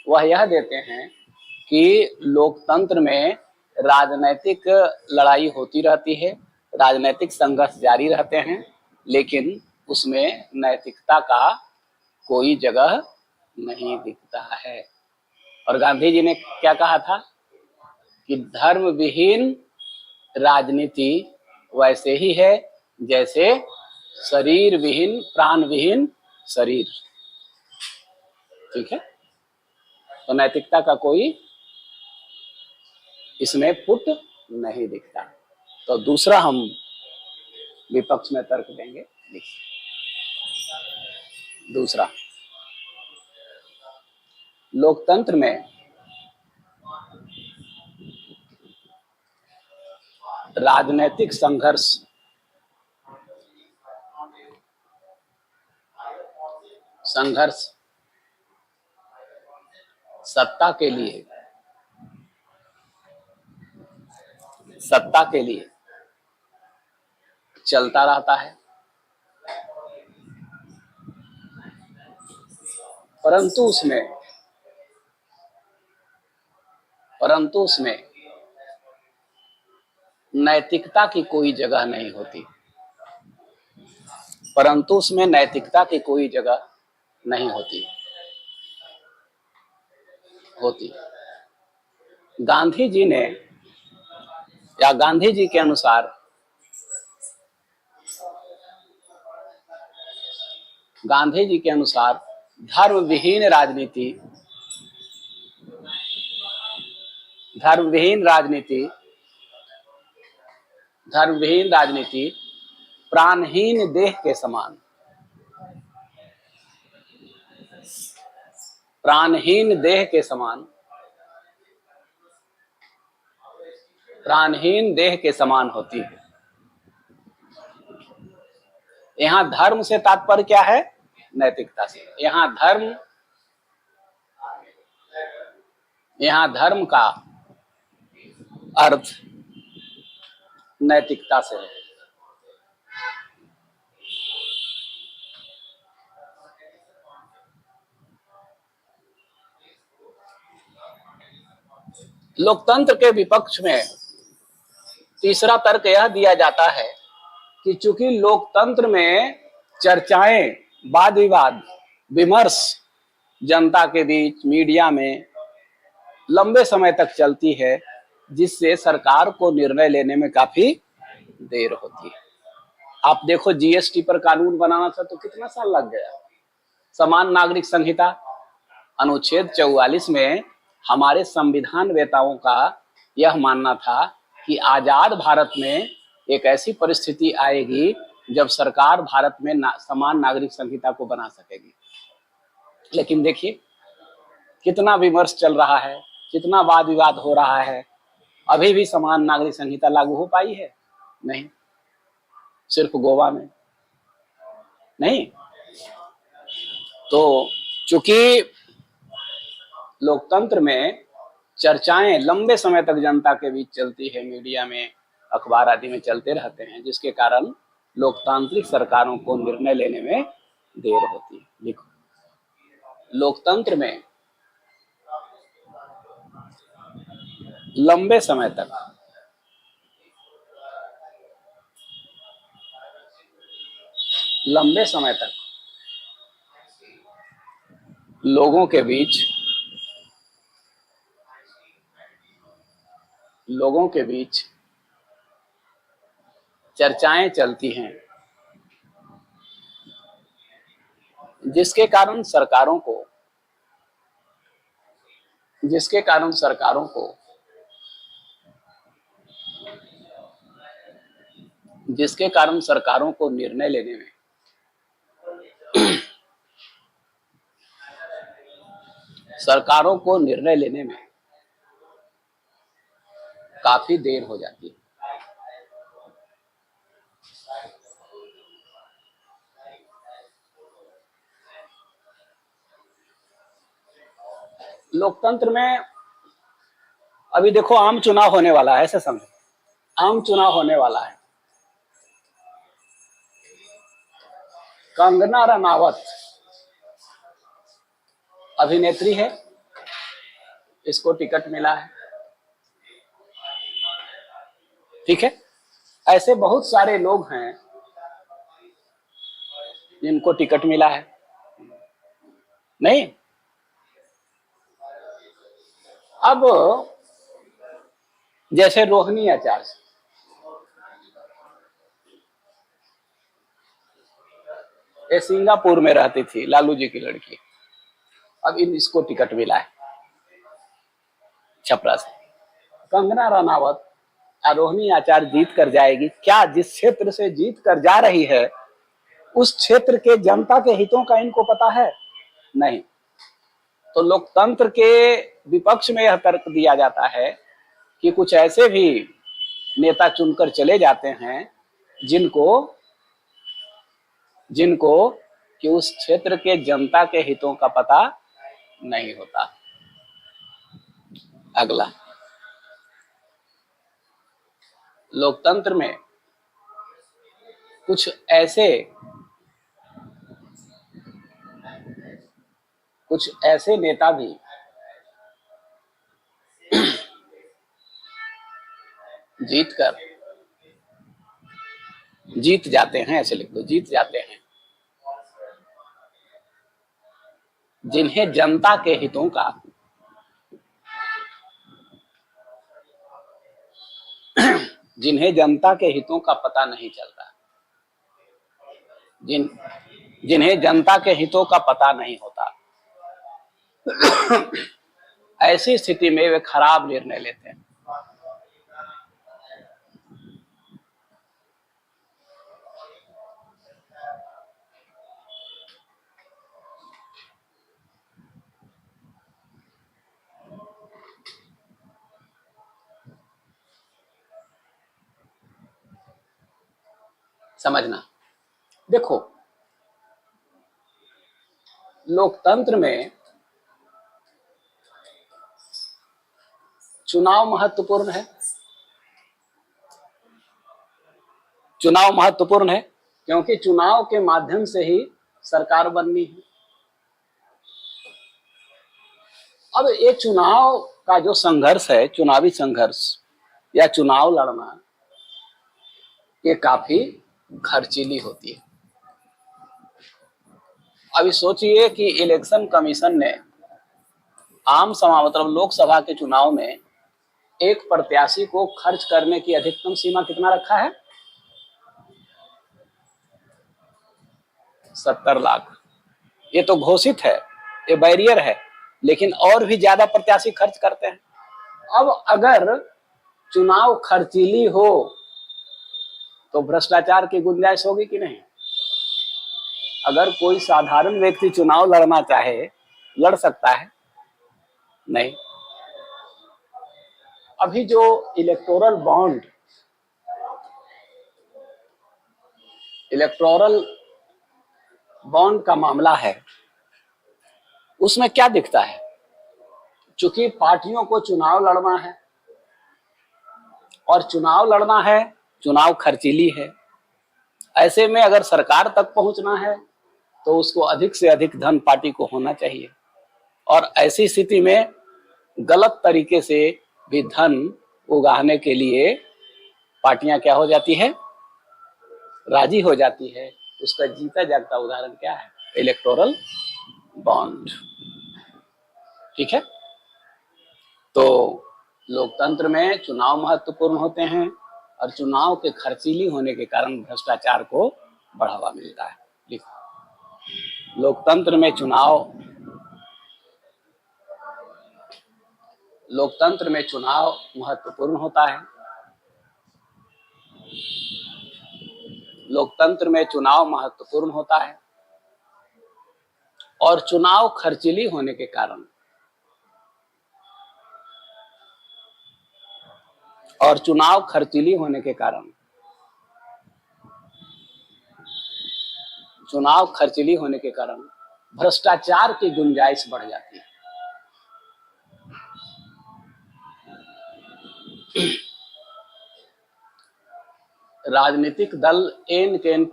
[SPEAKER 1] वह यह देते हैं कि लोकतंत्र में राजनीतिक लड़ाई होती रहती है, राजनीतिक संघर्ष जारी रहते हैं, लेकिन उसमें नैतिकता का कोई जगह नहीं दिखता है। और गांधी जी ने क्या कहा था कि धर्म विहीन राजनीति वैसे ही है जैसे शरीर विहीन, प्राण विहीन शरीर। ठीक है? तो नैतिकता का कोई इसमें पुट नहीं दिखता। तो दूसरा हम विपक्ष में तर्क देंगे। दूसरा, लोकतंत्र में राजनीतिक संघर्ष सत्ता के लिए चलता रहता है, परंतु उसमें नैतिकता की कोई जगह नहीं होती। परंतु उसमें नैतिकता की कोई जगह नहीं होती। गांधी जी ने, या गांधी जी के अनुसार, धर्म विहीन राजनीति प्राणहीन देह के समान, प्राणहीन देह के समान होती है। यहाँ धर्म से तात्पर्य क्या है? नैतिकता से। यहाँ धर्म का अर्थ नैतिकता से है। लोकतंत्र के विपक्ष में तीसरा तर्क यह दिया जाता है कि चूंकि लोकतंत्र में चर्चाएं, वाद विवाद, विमर्श जनता के बीच, मीडिया में लंबे समय तक चलती है, जिससे सरकार को निर्णय लेने में काफी देर होती है। आप देखो, जीएसटी पर कानून बनाना था तो कितना साल लग गया। समान नागरिक संहिता अनुच्छेद 44 में हमारे संविधान वेताओं का यह मानना था कि आजाद भारत में एक ऐसी परिस्थिति आएगी जब सरकार भारत में समान नागरिक संहिता को बना सकेगी। लेकिन देखिए कितना विमर्श चल रहा है, कितना वाद विवाद हो रहा है, अभी भी समान नागरिक संहिता लागू हो पाई है? नहीं, सिर्फ गोवा में नहीं। तो चूंकि लोकतंत्र में चर्चाएं लंबे समय तक जनता के बीच चलती है, मीडिया में, अखबार आदि में चलते रहते हैं, जिसके कारण लोकतांत्रिक सरकारों को निर्णय लेने में देर होती है। लिखो, लोकतंत्र में लंबे समय तक लोगों के बीच चर्चाएं चलती हैं, जिसके कारण सरकारों को निर्णय लेने में काफी देर हो जाती है। लोकतंत्र में अभी देखो आम चुनाव होने वाला है, ऐसे समझो, आम चुनाव होने वाला है। कंगना रनावत अभिनेत्री है, इसको टिकट मिला है, ठीक है। ऐसे बहुत सारे लोग हैं जिनको टिकट मिला है, नहीं। अब जैसे रोहिणी आचार्य, ये सिंगापुर में रहती थी, लालू जी की लड़की, अब इसको टिकट मिला है छपरा से। कंगना रनावत और रोहिणी आचार्य जीत कर जाएगी क्या? जिस क्षेत्र से जीत कर जा रही है उस क्षेत्र के जनता के हितों का इनको पता है? नहीं। तो लोकतंत्र के विपक्ष में यह तर्क दिया जाता है कि कुछ ऐसे भी नेता चुनकर चले जाते हैं जिनको कि उस क्षेत्र के जनता के हितों का पता नहीं होता। अगला, लोकतंत्र में कुछ ऐसे नेता भी जीत जाते हैं, ऐसे लिख दो, जीत जाते हैं, जिन्हें जनता के हितों का पता नहीं चलता, जिन्हें जनता के हितों का पता नहीं होता। ऐसी स्थिति में वे खराब निर्णय लेते हैं। समझना, देखो लोकतंत्र में चुनाव महत्वपूर्ण है। चुनाव महत्वपूर्ण है क्योंकि चुनाव के माध्यम से ही सरकार बननी है। अब ये चुनाव का जो संघर्ष है, चुनावी संघर्ष या चुनाव लड़ना, ये काफी खर्चीली होती है। अभी सोचिए कि इलेक्शन कमीशन ने आम सभा मतलब लोकसभा के चुनाव में एक प्रत्याशी को खर्च करने की अधिकतम सीमा कितना रखा है? 70 लाख। ये तो घोषित है, ये बैरियर है, लेकिन और भी ज्यादा प्रत्याशी खर्च करते हैं। अब अगर चुनाव खर्चीली हो तो भ्रष्टाचार की गुंजाइश होगी कि नहीं? अगर कोई साधारण व्यक्ति चुनाव लड़ना चाहे, लड़ सकता है? नहीं। अभी जो इलेक्टोरल बॉन्ड का मामला है, उसमें क्या दिखता है? चूंकि पार्टियों को चुनाव लड़ना है और चुनाव लड़ना है, चुनाव खर्चीली है, ऐसे में अगर सरकार तक पहुंचना है तो उसको अधिक से अधिक धन पार्टी को होना चाहिए, और ऐसी स्थिति में गलत तरीके से भी धन उगाहने के लिए पार्टियां क्या हो जाती है? राजी हो जाती है। उसका जीता जागता उदाहरण क्या है? Electoral bond. ठीक है, तो लोकतंत्र में चुनाव महत्वपूर्ण होते हैं और चुनाव के खर्चीली होने के कारण भ्रष्टाचार को बढ़ावा मिलता है। लिखो, लोकतंत्र में चुनाव महत्वपूर्ण होता है। लोकतंत्र में चुनाव महत्वपूर्ण होता है और चुनाव खर्चीली होने के कारण भ्रष्टाचार की गुंजाइश बढ़ जाती है। राजनीतिक दल एन केन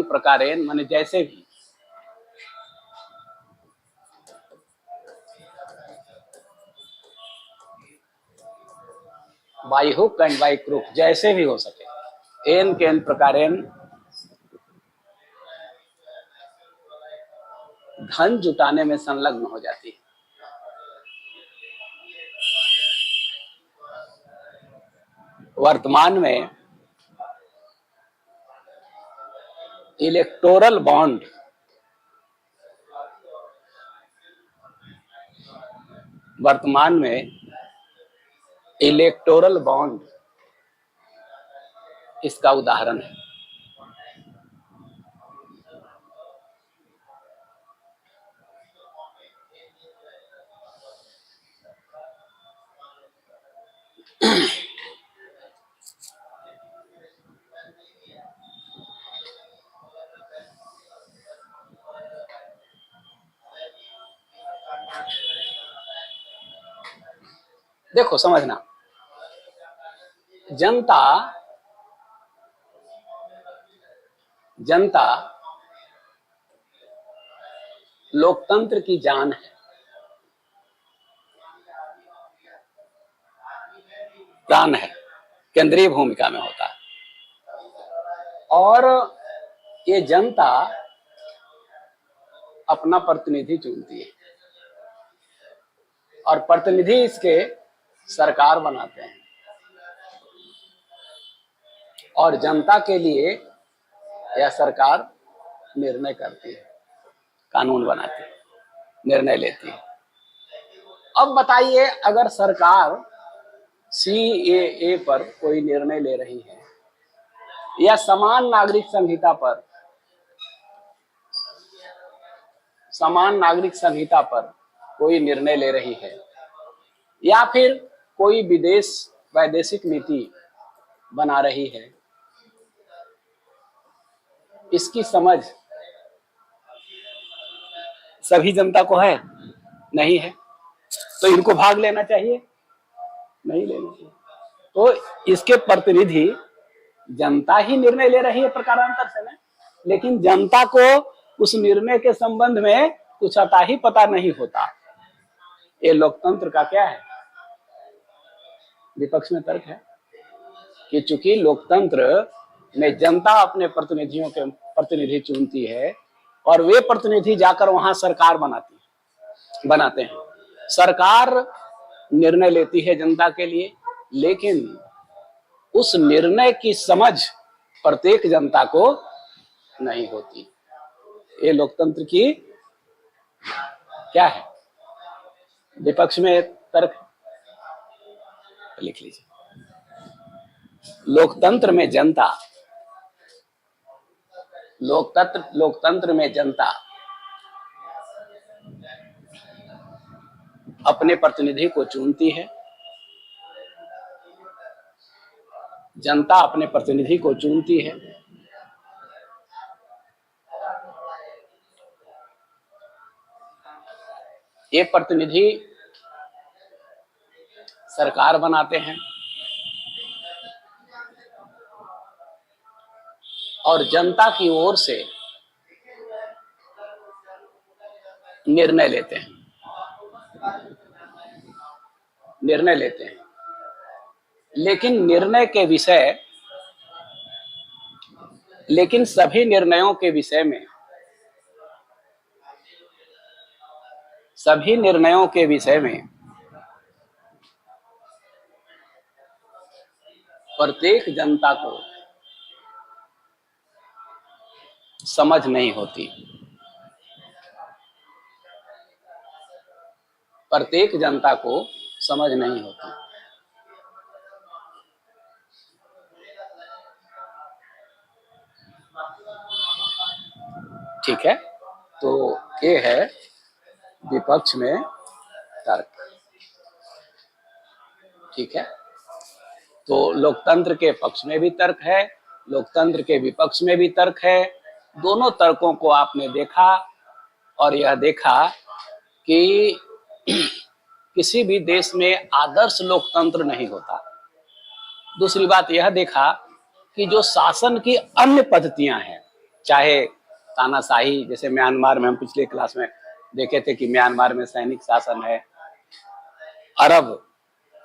[SPEAKER 1] प्रकारेण माने जैसे भी by hook and by crook, जैसे भी हो सके, एन केन प्रकारेण धन जुटाने में संलग्न हो जाती है। वर्तमान में इलेक्टोरल बॉन्ड इसका उदाहरण है। देखो, समझना, जनता लोकतंत्र की जान है, प्राण है, केंद्रीय भूमिका में होता है। और ये जनता अपना प्रतिनिधि चुनती है और प्रतिनिधि इसके सरकार बनाते हैं, और जनता के लिए यह सरकार निर्णय करती है, कानून बनाती है, निर्णय लेती है। अब बताइए, अगर सरकार CAA पर कोई निर्णय ले रही है या समान नागरिक संहिता पर कोई निर्णय ले रही है, या फिर कोई वैदेशिक नीति बना रही है, इसकी समझ सभी जनता को है? नहीं है। तो इनको भाग लेना चाहिए? नहीं लेना चाहिए। तो इसके प्रतिनिधि जनता ही निर्णय ले रही है प्रकारांतर से ना, लेकिन जनता को उस निर्णय के संबंध में कुछ अता ही पता नहीं होता। ये लोकतंत्र का क्या है? विपक्ष में तर्क है कि चूंकि लोकतंत्र में जनता अपने प्रतिनिधि चुनती है और वे प्रतिनिधि जाकर वहां सरकार बनाते हैं। सरकार निर्णय लेती है जनता के लिए, लेकिन उस निर्णय की समझ प्रत्येक जनता को नहीं होती। ये लोकतंत्र की क्या है? विपक्ष में तर्क लिख लीजिए। लोकतंत्र में जनता अपने प्रतिनिधि को चुनती है। जनता अपने प्रतिनिधि को चुनती है। ये प्रतिनिधि सरकार बनाते हैं और जनता की ओर से निर्णय लेते हैं। लेकिन सभी निर्णयों के विषय में प्रत्येक जनता को समझ नहीं होती। प्रत्येक जनता को समझ नहीं होती। ठीक है, तो ये है विपक्ष में तर्क। ठीक है, तो लोकतंत्र के पक्ष में भी तर्क है, लोकतंत्र के विपक्ष में भी तर्क है। दोनों तर्कों को आपने देखा और यह देखा कि किसी भी देश में आदर्श लोकतंत्र नहीं होता। दूसरी बात यह देखा कि जो शासन की अन्य पद्धतियां हैं, चाहे तानाशाही, जैसे म्यांमार में हम पिछले क्लास में देखे थे कि म्यांमार में सैनिक शासन है,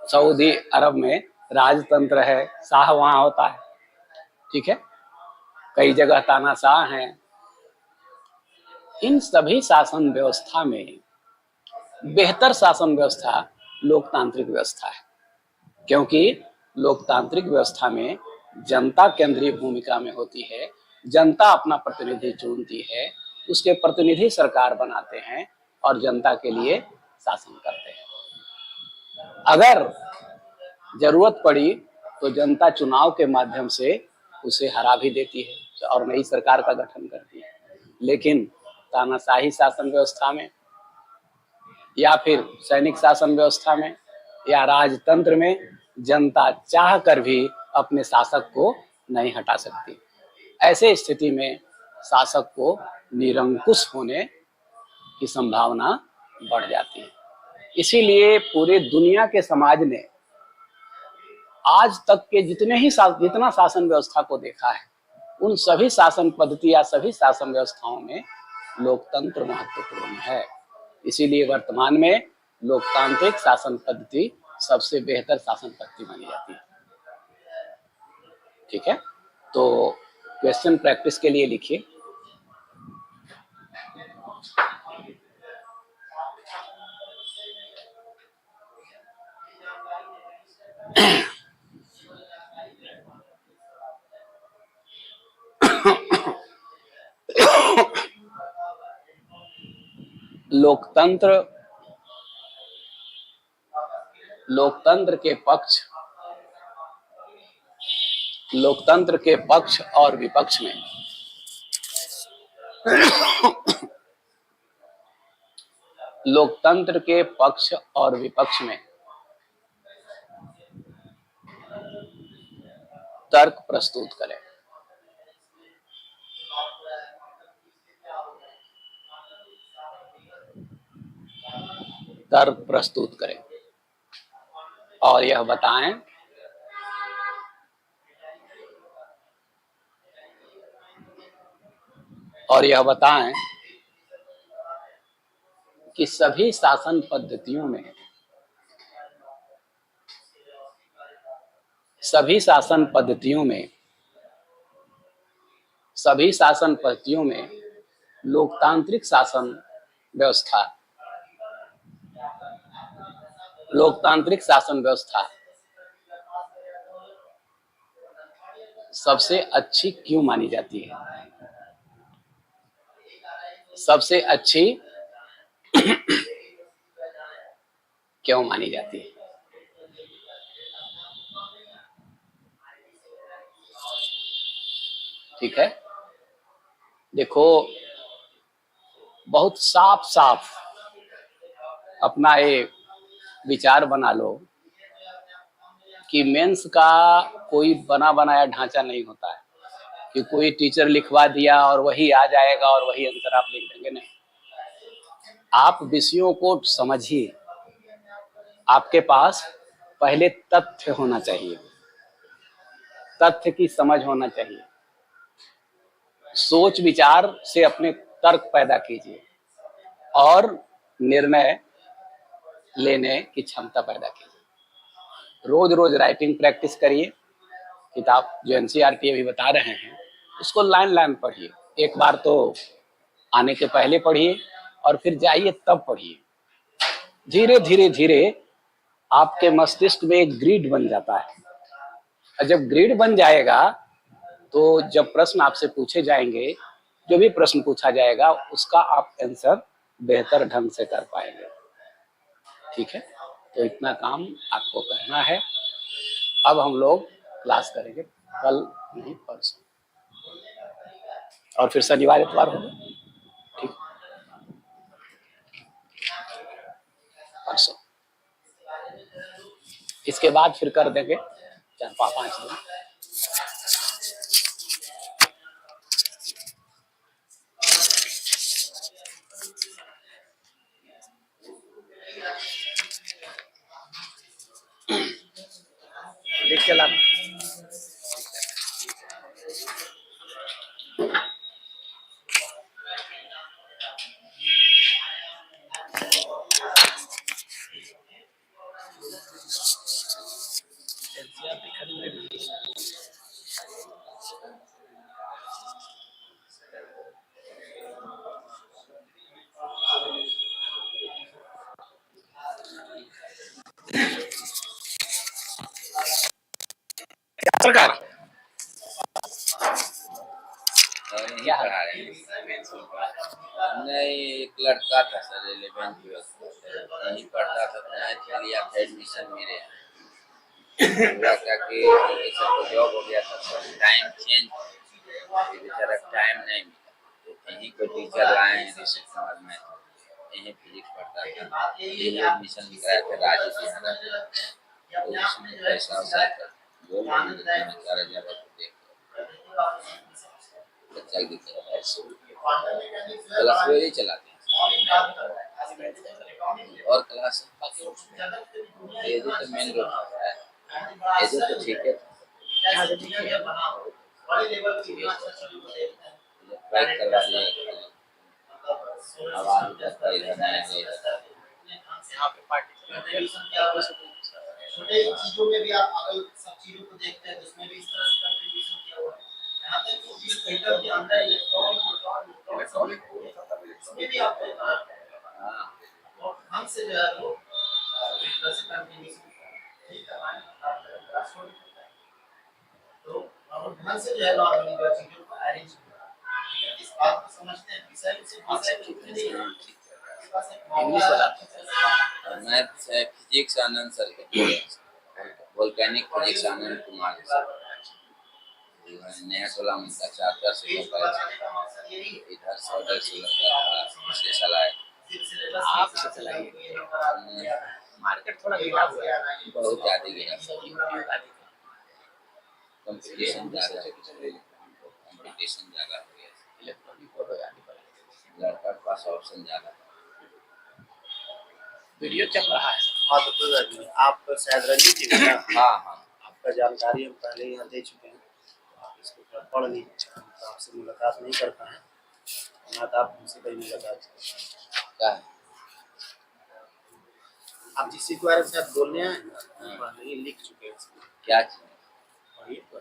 [SPEAKER 1] सऊदी अरब में राजतंत्र है, शाह वहां होता है। ठीक है, कई जगह तानाशाह हैं। इन सभी शासन व्यवस्था में बेहतर शासन व्यवस्था लोकतांत्रिक व्यवस्था है, क्योंकि लोकतांत्रिक व्यवस्था में जनता केंद्रीय भूमिका में होती है। जनता अपना प्रतिनिधि चुनती है, उसके प्रतिनिधि सरकार बनाते हैं और जनता के लिए शासन करते हैं। अगर जरूरत पड़ी तो जनता चुनाव के माध्यम से उसे हरा भी देती है और नई सरकार का गठन करती है। लेकिन तानाशाही शासन व्यवस्था में या फिर सैनिक शासन व्यवस्था में या राजतंत्र में जनता चाह कर भी अपने शासक को नहीं हटा सकती। ऐसे स्थिति में शासक को निरंकुश होने की संभावना बढ़ जाती है। इसीलिए पूरे दुनिया के समाज ने आज तक के जितना शासन व्यवस्था को देखा है, उन सभी शासन पद्धति या सभी शासन व्यवस्थाओं में लोकतंत्र महत्वपूर्ण है। इसीलिए वर्तमान में लोकतांत्रिक शासन पद्धति सबसे बेहतर शासन पद्धति मानी जाती है। ठीक है, तो क्वेश्चन प्रैक्टिस के लिए लिखिए। लोकतंत्र के पक्ष और विपक्ष में लोकतंत्र के पक्ष और विपक्ष में तर्क प्रस्तुत करें। तर्क प्रस्तुत करें और यह बताएं कि सभी शासन पद्धतियों में लोकतांत्रिक शासन व्यवस्था सबसे अच्छी क्यों मानी जाती है? सबसे अच्छी क्यों मानी जाती है? ठीक है, देखो बहुत साफ साफ अपना एक विचार बना लो कि मेंस का कोई बना बनाया ढांचा नहीं होता है कि कोई टीचर लिखवा दिया और वही आ जाएगा और वही आंसर आप लिख देंगे। नहीं, आप विषयों को समझिए। आपके पास पहले तथ्य होना चाहिए, तथ्य की समझ होना चाहिए। सोच विचार से अपने तर्क पैदा कीजिए और निर्णय लेने की क्षमता पैदा कीजिए। रोज रोज राइटिंग प्रैक्टिस करिए। किताब जो एनसीईआरटी अभी बता रहे हैं उसको लाइन लाइन पढ़िए। एक बार तो आने के पहले पढ़िए और फिर जाइए तब पढ़िए। धीरे धीरे धीरे आपके मस्तिष्क में एक ग्रिड बन जाता है और जब ग्रिड बन जाएगा तो जब प्रश्न आपसे पूछे जाएंगे, जो भी प्रश्न पूछा जाएगा उसका आप आंसर बेहतर ढंग से कर पाएंगे। ठीक है, तो इतना काम आपको करना है। अब हम लोग क्लास करेंगे कल नहीं परसों, और फिर शनिवार इतवार होगा। ठीक, परसों इसके बाद फिर कर देंगे 4-5 दिन। लिख के लाना। सरकार
[SPEAKER 2] क्या पढ़ा रहे हैं? नहीं, एक लड़का था सर 11th 12th नहीं पढ़ता था, मैथ लिया था एडमिशन मेरे हुआ क्या कि सर को जॉब हो गया था, टाइम चेंज, बेचारा टाइम नहीं मिला तो यहीं को टीचर लाए हैं ऋषि कुमार में, यहीं फिजिक्स पढ़ता था, यही एडमिशन कराया था राजीव बिहार, तो उसमें पैसा वैसा बोल रहे हैं 4,000 देख बच्चा की तरफ ऐसे क्लास में ही चलाते हैं और क्लास ये जो तो मेन रोड है, ये जो तो ठीक है बाइक करवा दिया आवाज करता इधर नहीं
[SPEAKER 3] यहाँ पे पार्टी छोटे चीजों में भी आप अगर सब चीजों को देखते हैं तो उसमें भी इस तरह से कंट्रीब्यूशन किया हुआ है। यहाँ तक कि जिस सेक्टर के अंदर इलेक्ट्रॉनिक इसमें भी आप और हम से जो है वो इस तरह से कंट्रीब्यूशन तो और ढंग से जो है नॉर्मली जो चीजों को अरेंज इस बात को समझते हैं विषय से
[SPEAKER 1] इंग्लिश वाला
[SPEAKER 2] मैथ फिजिक्स आनंद सर के volcanic physics Anand Kumar sir नया टोला में चार्टर से इधर से उधर से पिछले साल आए
[SPEAKER 1] आप से चलाइए। मार्केट थोड़ा गिरा हुआ है,
[SPEAKER 2] बहुत ज्यादा गिरा, कंपटीशन ज्यादा हो गया,
[SPEAKER 1] इलेक्ट्रॉनिक फोटो जानी पड़ेगी,
[SPEAKER 2] लड़का के पास ऑप्शन ज्यादा।
[SPEAKER 1] वीडियो चल रहा है।
[SPEAKER 3] हाँ तो कोई बात नहीं, आप शायद रंजीत जी हैं ना?
[SPEAKER 2] हाँ
[SPEAKER 3] आपका जानकारी हम पहले यहाँ दे चुके हैं, आप इसको थोड़ा पढ़ लीजिए। हम तो आपसे मुलाकात नहीं कर पाए, ना तो आप हमसे कहीं मुलाकात
[SPEAKER 2] क्या है?
[SPEAKER 3] आप जिस चीज के बारे में शायद बोलने आए हैं ना, पहले ही लिख चुके हैं इसमें।
[SPEAKER 2] क्या चीज?
[SPEAKER 3] पढ़िए तो